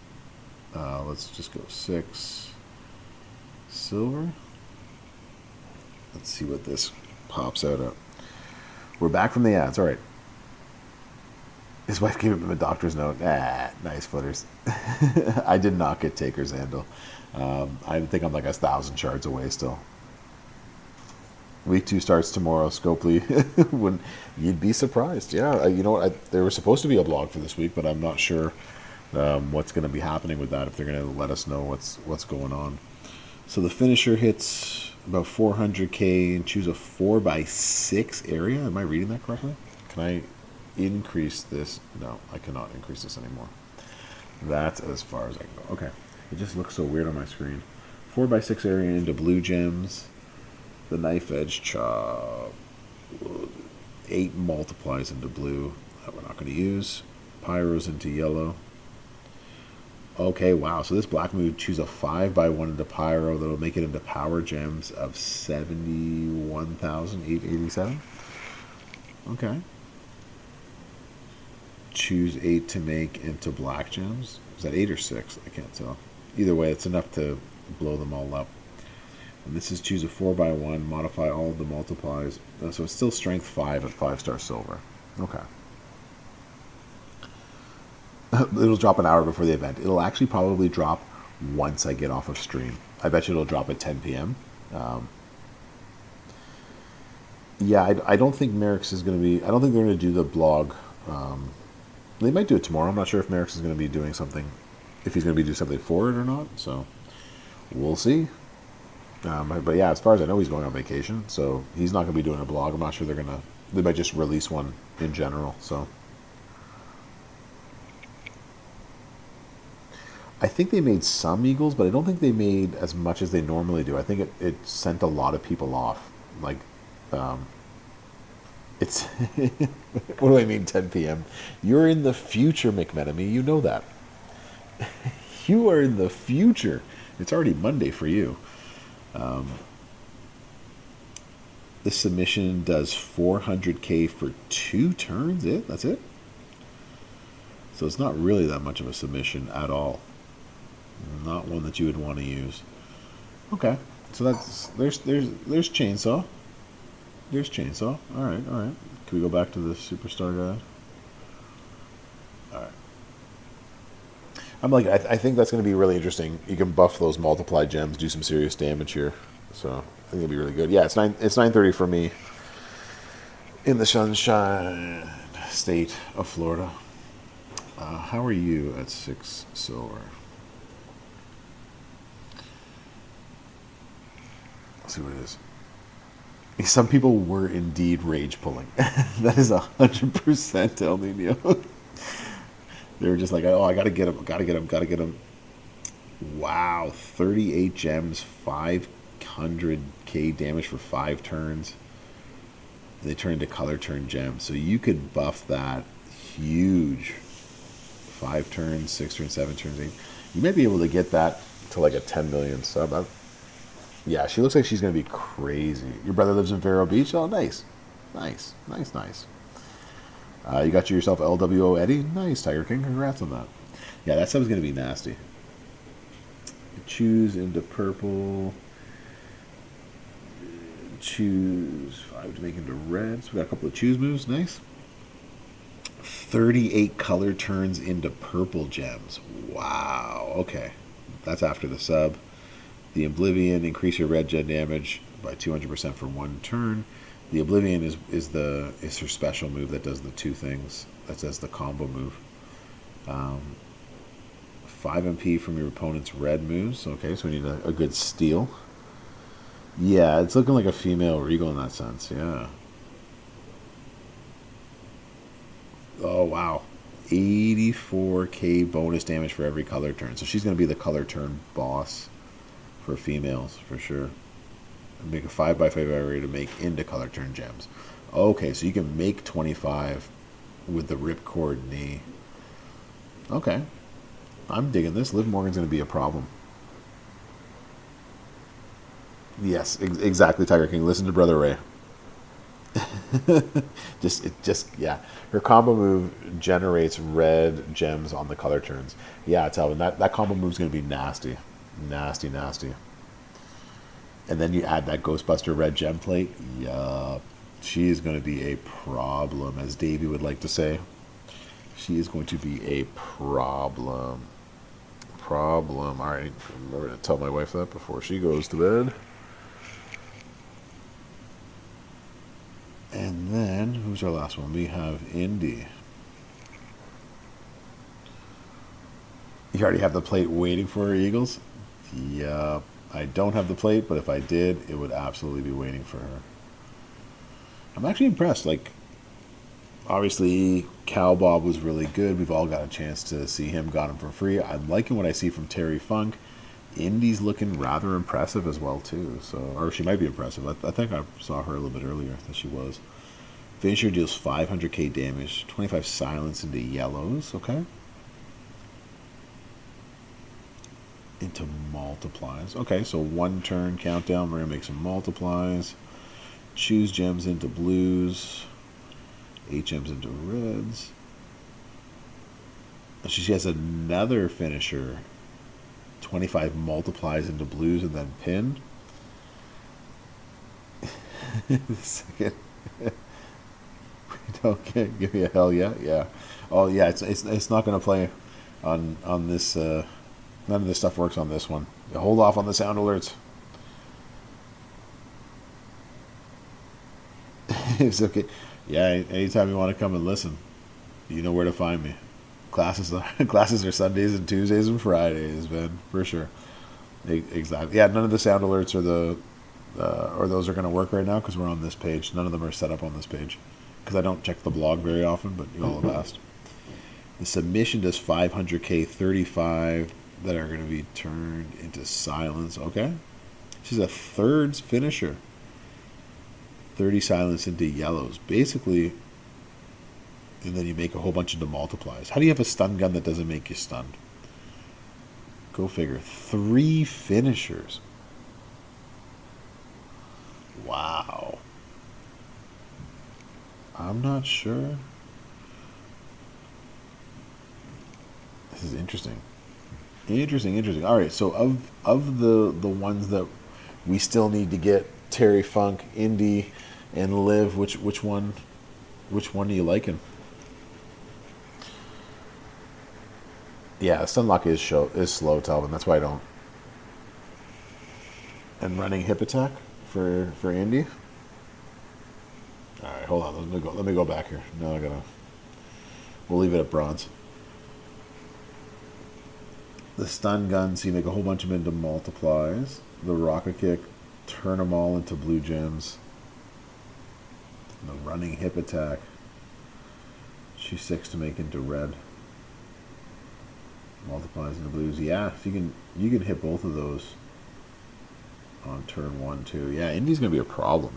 let's just go 6 silver. Let's see what this pops out at. We're back from the ads. Alright. His wife gave him a doctor's note. Nice footers. I did not get Taker's handle. I think I'm like 1,000 shards away still. Week 2 starts tomorrow. Scopely, when you'd be surprised. Yeah, you know what? There was supposed to be a blog for this week, but I'm not sure what's going to be happening with that. If they're going to let us know what's going on. So the finisher hits about 400k and choose a 4x6 area. Am I reading that correctly? Can I increase this? No, I cannot increase this anymore. That's as far as I can go. Okay, it just looks so weird on my screen. 4x6 area into blue gems. The knife edge chop. 8 multiplies into blue that we're not going to use. Pyros into yellow. Okay, wow. So this black move choose a 5x1 into pyro that'll make it into power gems of 71,887. Okay. Choose 8 to make into black gems. Is that 8 or 6? I can't tell. Either way, it's enough to blow them all up. And this is choose a 4x1, modify all of the multiplies. So it's still strength 5 at 5-star silver. Okay. It'll drop an hour before the event. It'll actually probably drop once I get off of stream. I bet you it'll drop at 10 p.m. Yeah, I don't think Merrick's is going to be... I don't think they're going to do the blog. They might do it tomorrow. I'm not sure if Merrick's is going to be doing something... If he's going to be doing something for it or not. So, we'll see. But yeah, as far as I know, he's going on vacation, so he's not going to be doing a blog. I'm not sure they might just release one in general. So I think they made some eagles, but I don't think they made as much as they normally do. I think it sent a lot of people off. Like, it's what do I mean 10 p.m.? You're in the future, McMenemy. You know that. You are in the future. It's already Monday for you. The submission does 400k for 2 turns. That's it. So it's not really that much of a submission at all. Not one that you would want to use. Okay, so there's chainsaw. There's chainsaw. All right. Can we go back to the superstar guy? All right. I'm like, I think that's going to be really interesting. You can buff those multiply gems, do some serious damage here. So I think it'll be really good. Yeah, it's 9:30 for me in the sunshine state of Florida. How are you at 6 silver? Let's see what it is. Some people were indeed rage pulling. That is 100% El Nino. They were just like, oh, I gotta get him. Wow, 38 gems, 500k damage for 5 turns. They turn into color turn gems, so you could buff that huge. 5 turns, 6 turns, 7 turns, 8. You might be able to get that to like a 10 million sub. Yeah, she looks like she's going to be crazy. Your brother lives in Vero Beach? Oh, nice. Nice. You got yourself LWO Eddie? Nice, Tiger King. Congrats on that. Yeah, that sub's going to be nasty. Choose into purple. Choose 5 to make into red. So we got a couple of choose moves. Nice. 38 color turns into purple gems. Wow. Okay. That's after the sub. The Oblivion, increase your red gem damage by 200% for 1 turn. The Oblivion is her special move that does the 2 things. That does the combo move. 5 MP from your opponent's red moves. Okay, so we need a good steal. Yeah, it's looking like a female Regal in that sense. Yeah. Oh, wow. 84k bonus damage for every color turn. So she's going to be the color turn boss for females, for sure. And make a 5x5 area to make into color turn gems. Okay, so you can make 25 with the ripcord knee. Okay. I'm digging this. Liv Morgan's going to be a problem. Yes, exactly, Tiger King. Listen to Brother Ray. Yeah. Her combo move generates red gems on the color turns. Yeah, it's Alvin. That combo move's going to be nasty. Nasty. And then you add that Ghostbuster red gem plate. Yup. She is going to be a problem, as Davey would like to say. She is going to be a problem. All right. I'm going to tell my wife that before she goes to bed. And then, who's our last one? We have Indy. You already have the plate waiting for her, Eagles? Yeah, I don't have the plate, but if I did, it would absolutely be waiting for her. I'm actually impressed. Like, obviously, Cal Bob was really good. We've all got a chance to see him, got him for free. I'm liking what I see from Terry Funk. Indy's looking rather impressive as well, too. So, or she might be impressive. I think I saw her a little bit earlier that she was. Finisher deals 500k damage, 25 silence into yellows. Okay. Into multiplies. Okay, so 1 turn countdown. We're going to make some multiplies. Choose gems into blues. 8 gems into reds. She has another finisher. 25 multiplies into blues and then pin. Second. Okay, give me a hell yeah. Yeah. Oh yeah, it's not going to play on this. None of this stuff works on this one. Hold off on the sound alerts. It's okay. Yeah, anytime you want to come and listen, you know where to find me. Classes are Sundays and Tuesdays and Fridays, man, for sure. Exactly. Yeah, none of the sound alerts or those are going to work right now because we're on this page. None of them are set up on this page because I don't check the blog very often, but you all have asked. The submission does 500k, 35 that are going to be turned into silence. Okay. She's a thirds finisher. 30 silence into yellows. Basically, and then you make a whole bunch of demultiplies. How do you have a stun gun that doesn't make you stunned? Go figure. 3 finishers. Wow. I'm not sure. This is interesting. Interesting. All right, so of the ones that we still need to get, Terry Funk, Indy, and Liv, which one are you liking? Yeah, Stunlock is slow, Talvin. That's why I don't. And running hip attack for Indy. All right, hold on. Let me go back here. No, we'll leave it at bronze. The stun guns, you make a whole bunch of them into multiplies. The rocket kick, turn them all into blue gems. The running hip attack, she's 6 to make into red. Multiplies into blues. Yeah, if you can hit both of those on turn 1, 2. Yeah, Indy's gonna be a problem.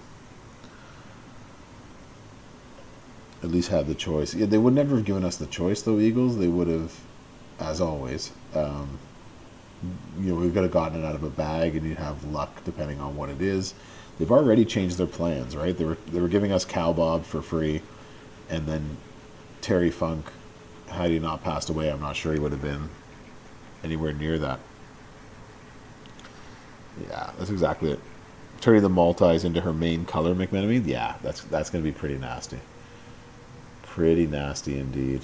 At least have the choice. Yeah, they would never have given us the choice though, Eagles. They would have, as always. We could have gotten it out of a bag, and you'd have luck depending on what it is. They've already changed their plans, right? They were giving us Cal Bob for free, and then Terry Funk. Had he not passed away, I'm not sure he would have been anywhere near that. Yeah, that's exactly it. Turning the multis into her main color McMenemy. Yeah, that's going to be pretty nasty. Pretty nasty indeed.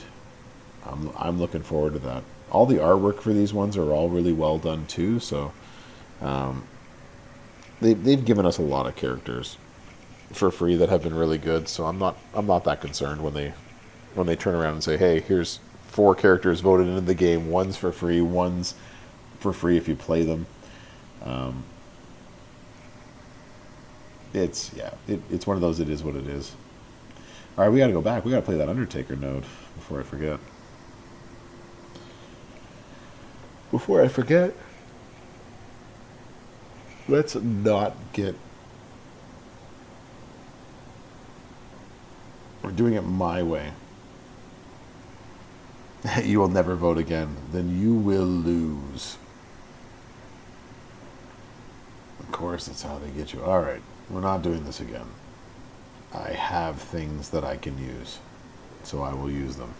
I'm looking forward to that. All the artwork for these ones are all really well done too. So they've given us a lot of characters for free that have been really good. So I'm not that concerned when they turn around and say, hey, here's 4 characters voted into the game. One's for free. One's for free if you play them. It's one of those. It is what it is. All right, we got to go back. We got to play that Undertaker node before I forget. Let's not get... We're doing it my way. You will never vote again. Then you will lose. Of course, that's how they get you. All right, we're not doing this again. I have things that I can use, so I will use them.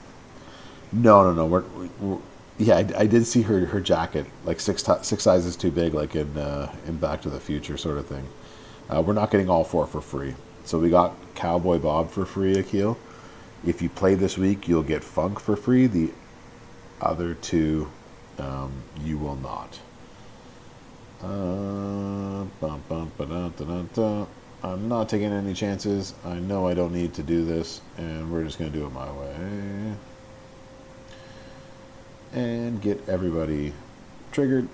No. We're yeah, I did see her jacket, like six sizes too big, like in Back to the Future sort of thing. We're not getting all 4 for free. So we got Cowboy Bob for free, Akil. If you play this week, you'll get Funk for free. The other 2, you will not. I'm not taking any chances. I know I don't need to do this, and we're just going to do it my way. And get everybody triggered.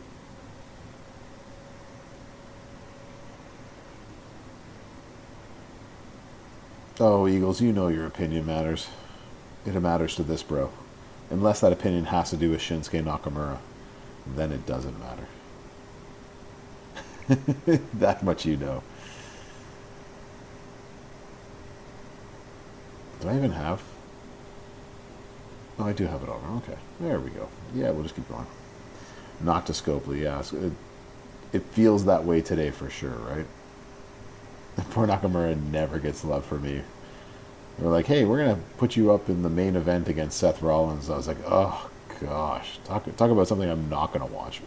Oh, Eagles, you know your opinion matters. It matters to this bro. Unless that opinion has to do with Shinsuke Nakamura, then it doesn't matter. That much you know. Do I even have? Oh, I do have it on. Okay, there we go. Yeah, we'll just keep going. Not to Scopely, yeah. It feels that way today for sure, right? Poor Nakamura never gets love for me. They're like, hey, we're going to put you up in the main event against Seth Rollins. I was like, oh, gosh. Talk about something I'm not going to watch.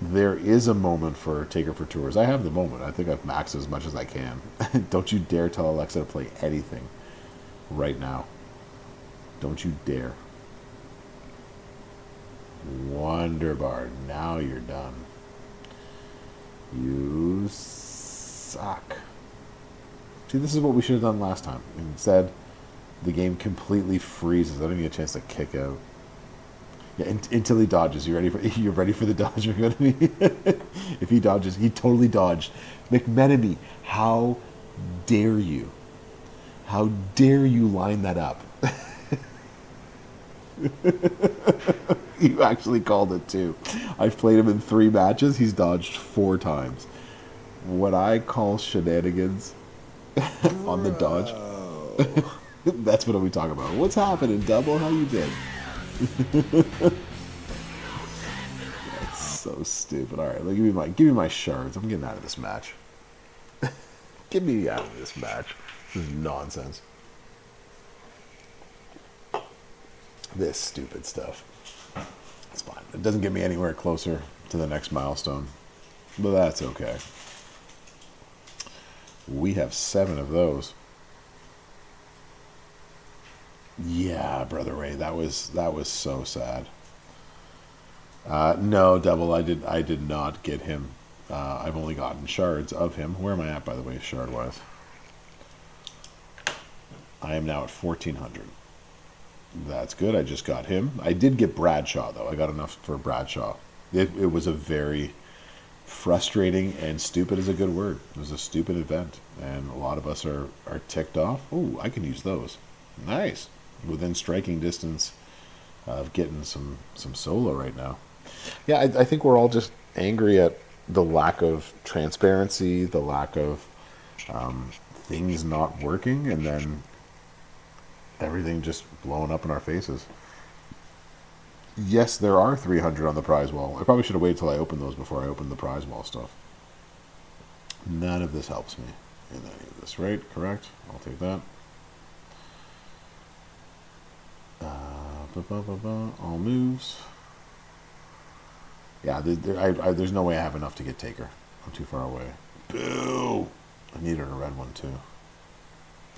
There is a moment for Taker for Tours. I have the moment. I think I've maxed as much as I can. Don't you dare tell Alexa to play anything right now. Don't you dare. Wonderbar. Now you're done. You suck. See, this is what we should have done last time. Instead, the game completely freezes. I don't get a chance to kick out. Yeah, until he dodges. You're ready for the dodge, McMenemy? If he dodges, he totally dodged. McMenemy, how dare you? How dare you line that up? You actually called it too. I've played him in 3 matches. He's dodged 4 times. What I call shenanigans on the dodge. That's what we talking about. What's happening, Double? How you been? That's so stupid. All right, give me my shards. I'm getting out of this match. Get me out of this match. This is nonsense. This stupid stuff. It's fine. It doesn't get me anywhere closer to the next milestone, but that's okay. We have 7 of those. Yeah, Brother Ray, that was so sad. No, Double, I did not get him. I've only gotten shards of him. Where am I at, by the way, shard-wise? I am now at 1,400. That's good. I just got him. I did get Bradshaw, though. I got enough for Bradshaw. It was a very frustrating, and stupid is a good word. It was a stupid event, and a lot of us are ticked off. Oh, I can use those. Nice. Within striking distance of getting some solo right now. Yeah, I think we're all just angry at the lack of transparency, the lack of things not working, and then everything just blowing up in our faces. Yes, there are 300 on the prize wall. I probably should have waited till I opened those before I opened the prize wall stuff. None of this helps me in any of this, right? Correct? I'll take that. All moves. Yeah, there's no way I have enough to get Taker. I'm too far away. Boo! I needed a red one too.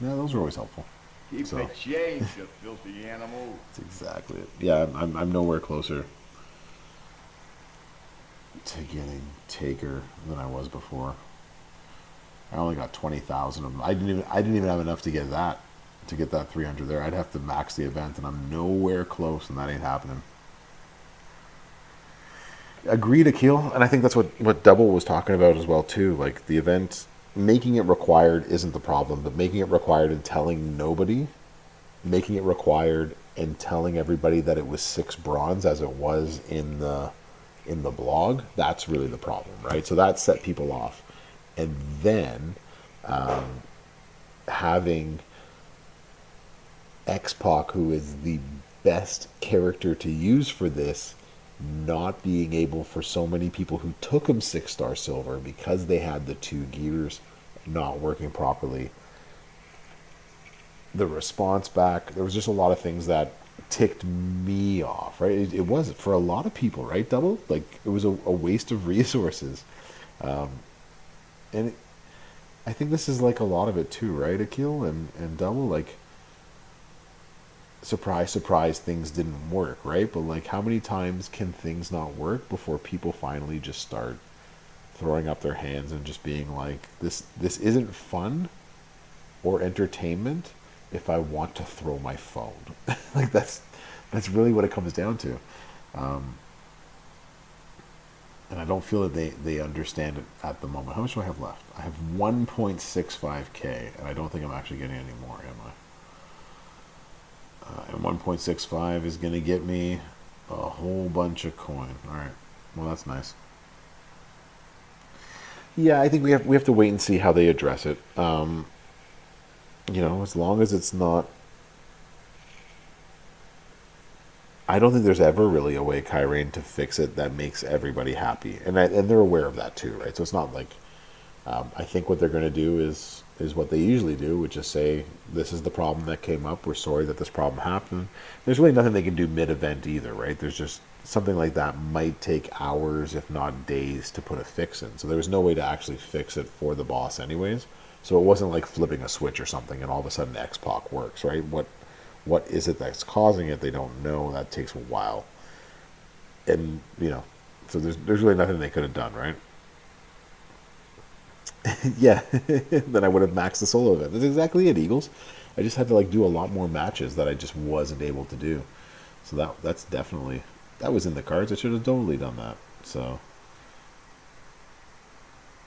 Yeah, those are always helpful. Keep So. the change, you filthy animal. That's exactly it. Yeah, I'm nowhere closer to getting Taker than I was before. I only got 20,000 of them. I didn't even have enough to get that 300 there. I'd have to max the event, and I'm nowhere close, and that ain't happening. Agreed, Akil, and I think that's what Double was talking about as well too. Like the event, making it required isn't the problem, but making it required and telling nobody, making it required and telling everybody that it was 6 bronze as it was in the blog, that's really the problem, right? So that set people off. And then having X-Pac, who is the best character to use for this, not being able, for so many people who took him 6-star silver because they had the 2 gears not working properly. The response back, there was just a lot of things that ticked me off, right? It was for a lot of people, right, Double? Like, it was a waste of resources. I think this is like a lot of it too, right, Akil and Double? Like, surprise, surprise, things didn't work, right? But like, how many times can things not work before people finally just start throwing up their hands and just being like, this isn't fun or entertainment if I want to throw my phone. Like, that's really what it comes down to. And I don't feel that they understand it at the moment. How much do I have left? I have 1.65k, and I don't think I'm actually getting any more, am I? And 1.65 is going to get me a whole bunch of coin. All right. Well, that's nice. Yeah, I think we have to wait and see how they address it. You know, as long as it's not... I don't think there's ever really a way, Kyrene, to fix it that makes everybody happy. And they're aware of that too, right? So it's not like... I think what they're going to do is what they usually do, which is say, this is the problem that came up. We're sorry that this problem happened. There's really nothing they can do mid-event either, right? There's just something like that might take hours, if not days, to put a fix in. So there was no way to actually fix it for the boss anyways. So it wasn't like flipping a switch or something and all of a sudden X-Pac works, right? What is it that's causing it? They don't know. That takes a while. And, you know, so there's really nothing they could have done, right? Yeah, then I would have maxed the solo event. That's exactly it, Eagles. I just had to like do a lot more matches that I just wasn't able to do. So that's definitely that was in the cards. I should have totally done that. So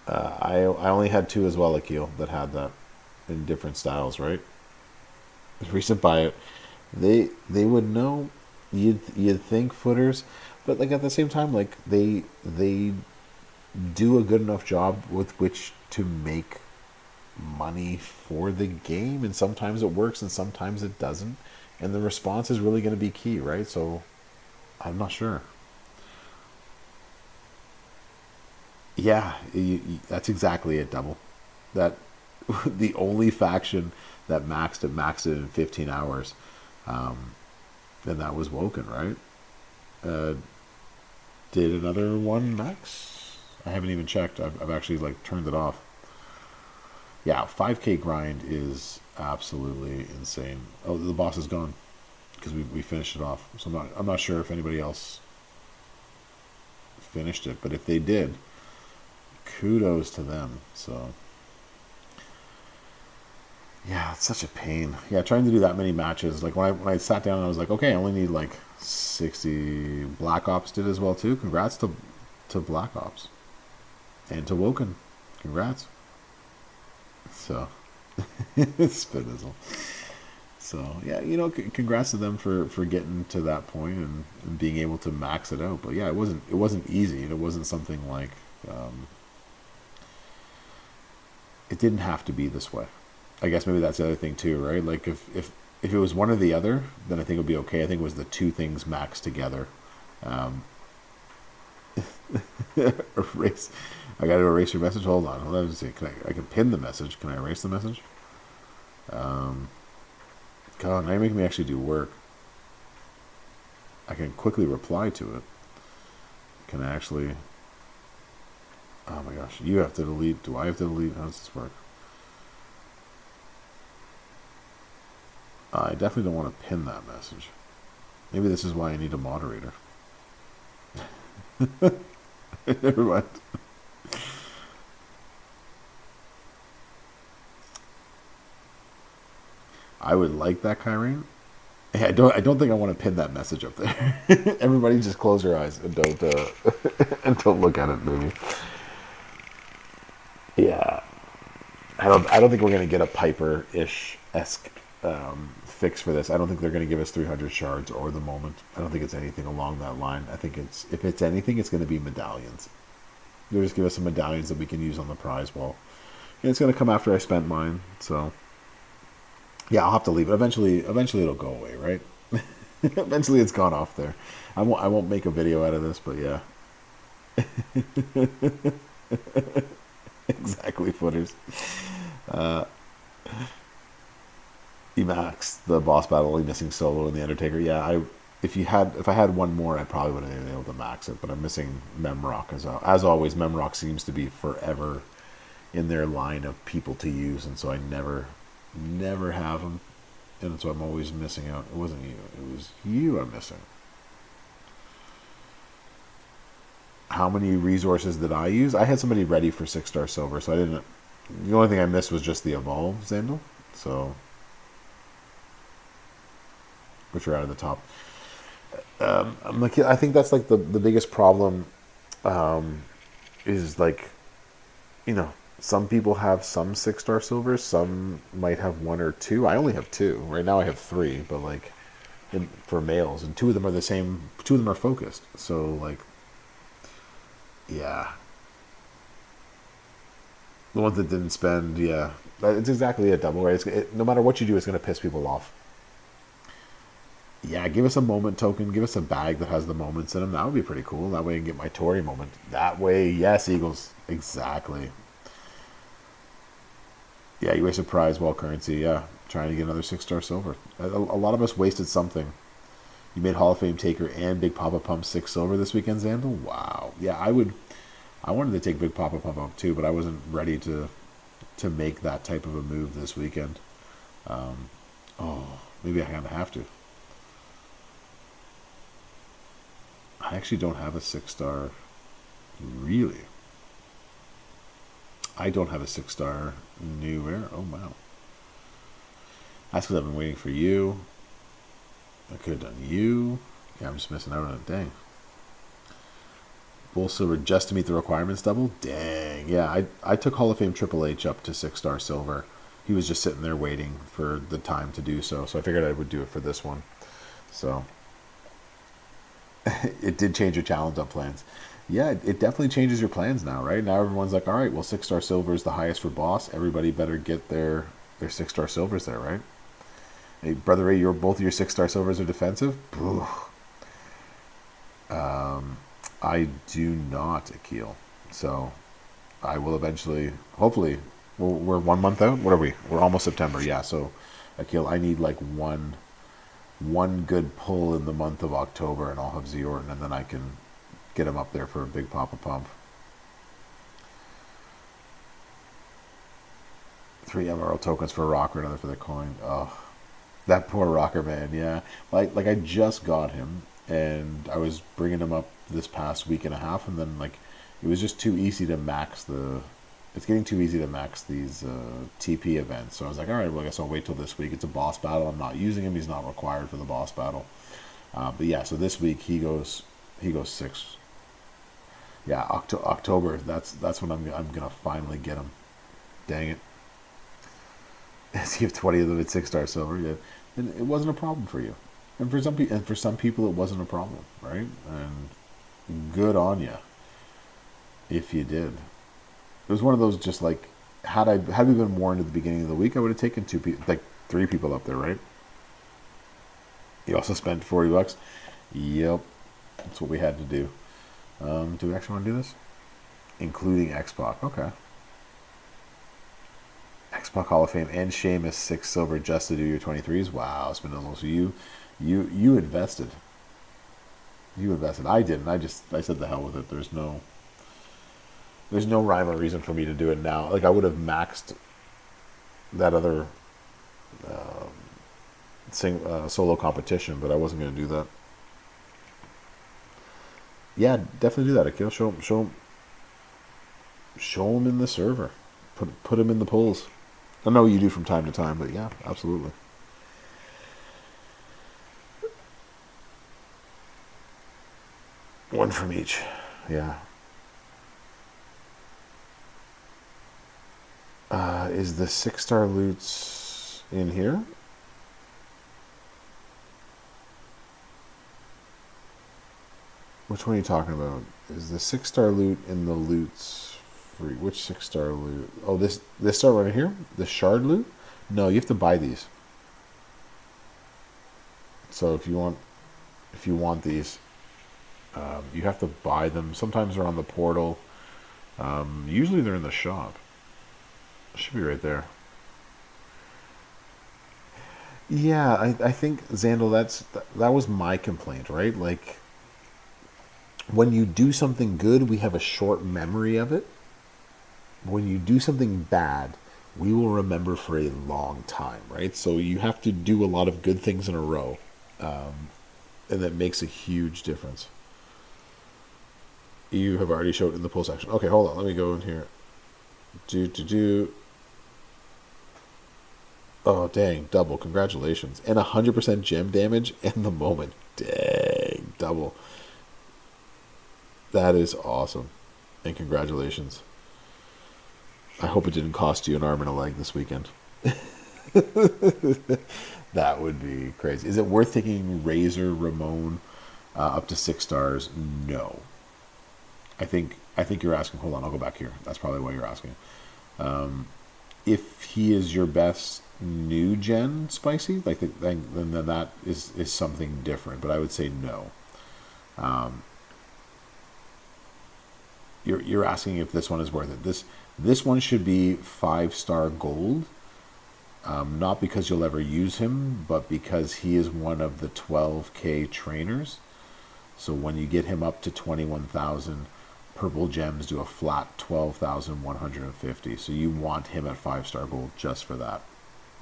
I only had two as well, Akil, that had that in different styles, right? Recent buy it. They would know. You'd think footers, but like at the same time, like they do a good enough job with which to make money for the game, and sometimes it works and sometimes it doesn't, and the response is really going to be key, right? So I'm not sure. Yeah, that's exactly it, double. That the only faction that maxed it in 15 hours, and that was Woken, right? Uh, did another one max? I haven't even checked. I've actually like turned it off. Yeah, 5K grind is absolutely insane. Oh, the boss is gone because we finished it off. So I'm not sure if anybody else finished it, but if they did, kudos to them. So yeah, it's such a pain. Yeah, trying to do that many matches. Like when I sat down, I was like, okay, I only need like 60. Black Ops did as well too. Congrats to Black Ops and to Woken. Congrats. So Spinizzle. So yeah, congrats to them for getting to that point and being able to max it out. But yeah, it wasn't easy, and it wasn't something like it didn't have to be this way. I guess maybe that's the other thing too, right? Like if it was one or the other, then I think it would be okay. I think it was the two things maxed together. Erase. I got to erase your message. Hold on. Let me see. I can pin the message. Can I erase the message? God, now you're making me actually do work. I can quickly reply to it. Can I actually? Oh my gosh! You have to delete. Do I have to delete? How does this work? I definitely don't want to pin that message. Maybe this is why I need a moderator. Never mind. I would like that, Kyrene. Hey, I don't think I want to pin that message up there. Everybody just close your eyes and don't and don't look at it, maybe. Yeah. I don't think we're gonna get a Piper-ish esque fix for this. I don't think they're gonna give us 300 shards or the moment. I don't think it's anything along that line. I think if it's anything, it's gonna be medallions. They'll just give us some medallions that we can use on the prize wall. And it's gonna come after I spent mine, so yeah, I'll have to leave it. Eventually it'll go away, right? Eventually it's gone off there. I won't make a video out of this, but yeah. Exactly, footers. Emax, the boss battle, only missing Solo and the Undertaker. Yeah, if I had one more, I probably would have been able to max it. But I'm missing Memrock as always. Memrock seems to be forever in their line of people to use, and so I never have them, and so I'm always missing out. It wasn't you; it was you I'm missing. How many resources did I use? I had somebody ready for 6-star silver, so I didn't. The only thing I missed was just the evolve Zandal, so which are out of the top. I think that's like the biggest problem. Is like, some people have some 6-star silvers, some might have one or two. I only have two. Right now I have three, but like for males, and two of them are the same. Two of them are focused. So like, yeah. The ones that didn't spend, yeah. It's exactly a double, right? No matter what you do, it's going to piss people off. Yeah, give us a moment token. Give us a bag that has the moments in them. That would be pretty cool. That way I can get my Tori moment. That way, yes, Eagles. Exactly. Yeah, you wasted prize wall currency. Yeah, trying to get another 6-star silver. A lot of us wasted something. You made Hall of Fame Taker and Big Papa Pump 6 silver this weekend, Zandal? Wow. Yeah, I wanted to take Big Papa Pump up too, but I wasn't ready to make that type of a move this weekend. Maybe I kind of have to. I actually don't have a 6-star. Really? I don't have a 6-star new air. Oh, wow. That's because I've been waiting for you. I could have done you. Yeah, I'm just missing out on it. Dang. Bull silver just to meet the requirements double? Dang. Yeah, I took Hall of Fame Triple H up to 6-star silver. He was just sitting there waiting for the time to do so. So I figured I would do it for this one. So it did change your challenge up plans. Yeah, it definitely changes your plans now, right? Now everyone's like, all right, well, 6-star silver is the highest for boss. Everybody better get their 6-star silvers there, right? Hey, Brother Ray, both of your 6-star silvers are defensive? I do not, Akil. So I will eventually, hopefully, we're 1 month out. What are we? We're almost September. Yeah. So Akil, I need like one good pull in the month of October, and I'll have Ziorton, and then I can get him up there for a big Papa Pump. 3 MRL tokens for a rocker, another for the coin. Oh, that poor rocker, man. Yeah. Like I just got him, and I was bringing him up this past week and a half, and then like it was just too easy to max it's getting too easy to max these TP events. So I was like, all right, well, I guess I'll wait till this week. It's a boss battle. I'm not using him. He's not required for the boss battle. But yeah, so this week he goes 6. Yeah, October. That's when I'm gonna finally get him. Dang it. So you have 20 of them at 6-star silver. Yeah, and it wasn't a problem for you. And for some people, it wasn't a problem, right? And good on you if you did. It was one of those just like had we been warned at the beginning of the week, I would have taken 3 people up there, right? You also spent $40. Yep, that's what we had to do. Do we actually want to do this? Including X-Pac. Okay. X-Pac Hall of Fame and Sheamus 6 silver just to do your 23s. Wow, Spinoza. So you invested. You invested. I didn't. I said the hell with it. There's no rhyme or reason for me to do it now. Like I would have maxed that other solo competition, but I wasn't going to do that. Yeah, definitely do that, Akil. Show him in the server. Put him in the polls. I know you do from time to time, but yeah, absolutely. One from each. Yeah. Is the 6-star loots in here? Which one are you talking about? Is the 6-star loot in the loots free? Which 6-star loot? Oh, this star right here? The shard loot? No, you have to buy these. So if you want these, you have to buy them. Sometimes they're on the portal. Usually they're in the shop. Should be right there. Yeah, I think Xandal, that was my complaint, right? Like when you do something good, we have a short memory of it. When you do something bad, we will remember for a long time, right? So you have to do a lot of good things in a row, and that makes a huge difference. You have already showed it in the poll section. Okay, hold on. Let me go in here. Oh, dang. Double. Congratulations. And 100% gem damage in the moment. Dang. Double. That is awesome. And congratulations. I hope it didn't cost you an arm and a leg this weekend. That would be crazy. Is it worth taking Razor Ramon up to 6 stars? No. I think you're asking. Hold on, I'll go back here. That's probably why you're asking. If he is your best new gen spicy, like then that is something different. But I would say no. You're asking if this one is worth it. This one should be 5-star gold. Not because you'll ever use him, but because he is one of the 12K trainers. So when you get him up to 21,000, purple gems do a flat 12,150. So you want him at 5-star gold just for that.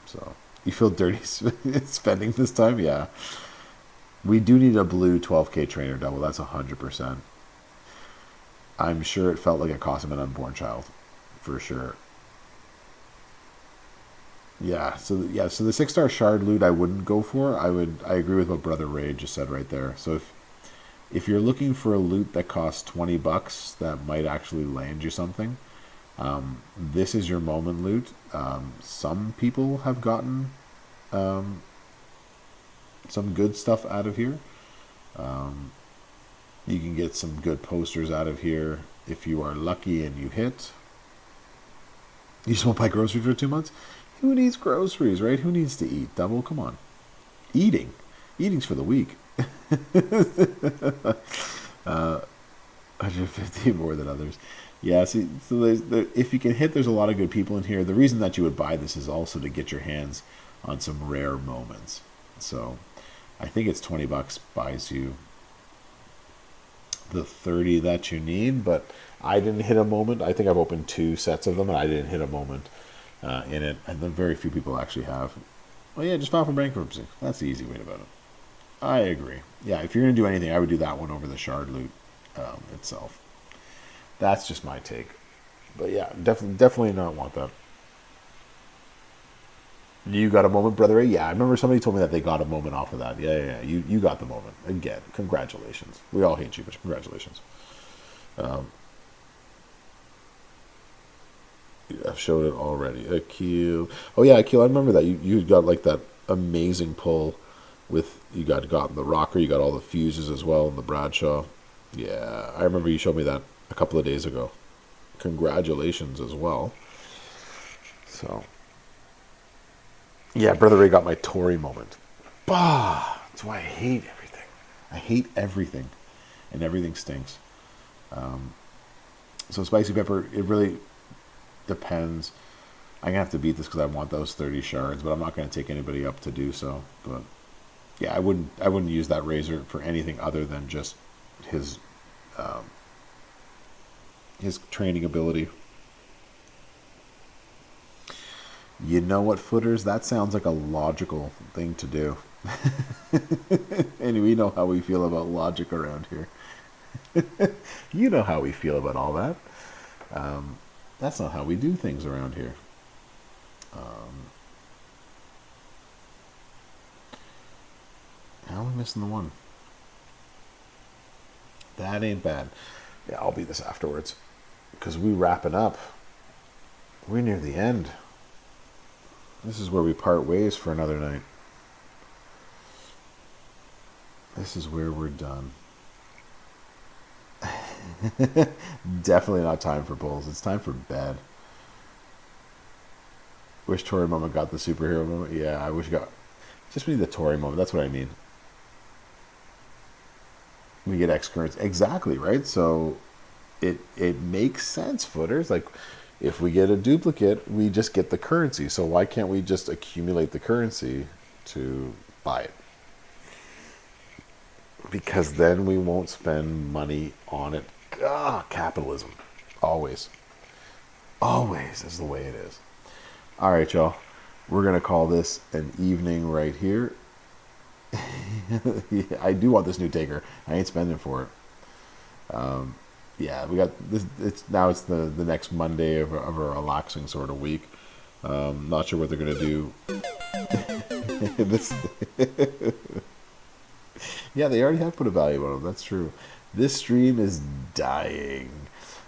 So you feel dirty spending this time? Yeah. We do need a blue 12K trainer double. That's 100%. I'm sure it felt like it cost him an unborn child. For sure. Yeah, so the 6-star shard loot I wouldn't go for. I agree with what Brother Ray just said right there. So if you're looking for a loot that costs $20 that might actually land you something, this is your moment loot. Some people have gotten some good stuff out of here. You can get some good posters out of here if you are lucky and you hit. You just won't buy groceries for 2 months? Who needs groceries, right? Who needs to eat? Double, come on. Eating's for the weak. 150 more than others. Yeah, see, so if you can hit, there's a lot of good people in here. The reason that you would buy this is also to get your hands on some rare moments. So I think it's $20 buys you the 30 that you need, but I didn't hit a moment. I think I've opened 2 sets of them, and I didn't hit a moment in it. And then very few people actually have. Well, yeah, just file for bankruptcy. That's the easy way about it. I agree. Yeah, if you're going to do anything, I would do that one over the shard loot itself. That's just my take. But yeah, definitely not want that. You got a moment, Brother A? Yeah, I remember somebody told me that they got a moment off of that. Yeah. You got the moment. Again, congratulations. We all hate you, but congratulations. I've showed it already. Akil. Oh yeah, Akil, I remember that. You got like that amazing pull with, you got in the rocker, you got all the fuses as well in the Bradshaw. Yeah, I remember you showed me that a couple of days ago. Congratulations as well. So, yeah, Brother Ray got my Tory moment. Bah! That's why I hate everything. I hate everything. And everything stinks. So spicy pepper, it really depends. I'm going to have to beat this because I want those 30 shards, but I'm not going to take anybody up to do so. But yeah, I wouldn't use that razor for anything other than just his training ability. You know what, footers? That sounds like a logical thing to do. And we know how we feel about logic around here. You know how we feel about all that. That's not how we do things around here. How am I missing the one? That ain't bad. Yeah, I'll beat this afterwards. Because we're wrapping up. We're near the end. This is where we part ways for another night. This is where we're done. Definitely not time for pulls. It's time for bed. Wish Tory moment got the superhero moment. Yeah, I wish got. Just we need the Tory moment. That's what I mean. We get X currency. Exactly, right? So it makes sense, footers. Like, if we get a duplicate, we just get the currency. So why can't we just accumulate the currency to buy it? Because then we won't spend money on it. Capitalism. Always. Always is the way it is. All right, y'all. We're going to call this an evening right here. Yeah, I do want this new taker. I ain't spending for it. Yeah, we got this. It's the next Monday of a relaxing sort of week. Not sure what they're going to do. This. Yeah, they already have put a value on them. That's true. This stream is dying.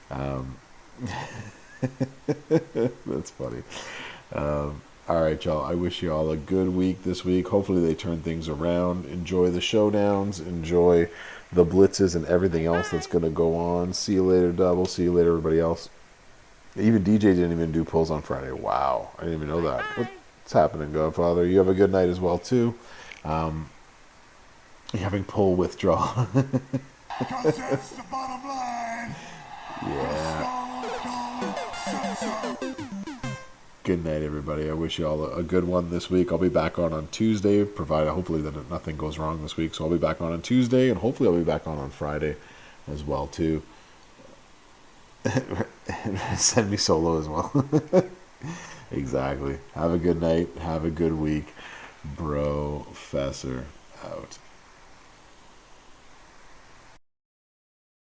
That's funny. All right, y'all. I wish you all a good week this week. Hopefully they turn things around. Enjoy the showdowns. Enjoy the blitzes and everything else that's going to go on. See you later, Double. See you later, everybody else. Even DJ didn't even do pulls on Friday. Wow. I didn't even know that. What's happening, Godfather? You have a good night as well, too. Having pull withdrawal. Because that's the bottom line. Yeah. Good night, everybody. I wish you all a good one this week. I'll be back on Tuesday, provided hopefully that nothing goes wrong this week. So I'll be back on Tuesday, and hopefully I'll be back on Friday as well, too. Send me solo as well. Exactly. Have a good night. Have a good week. Bro-fessor out.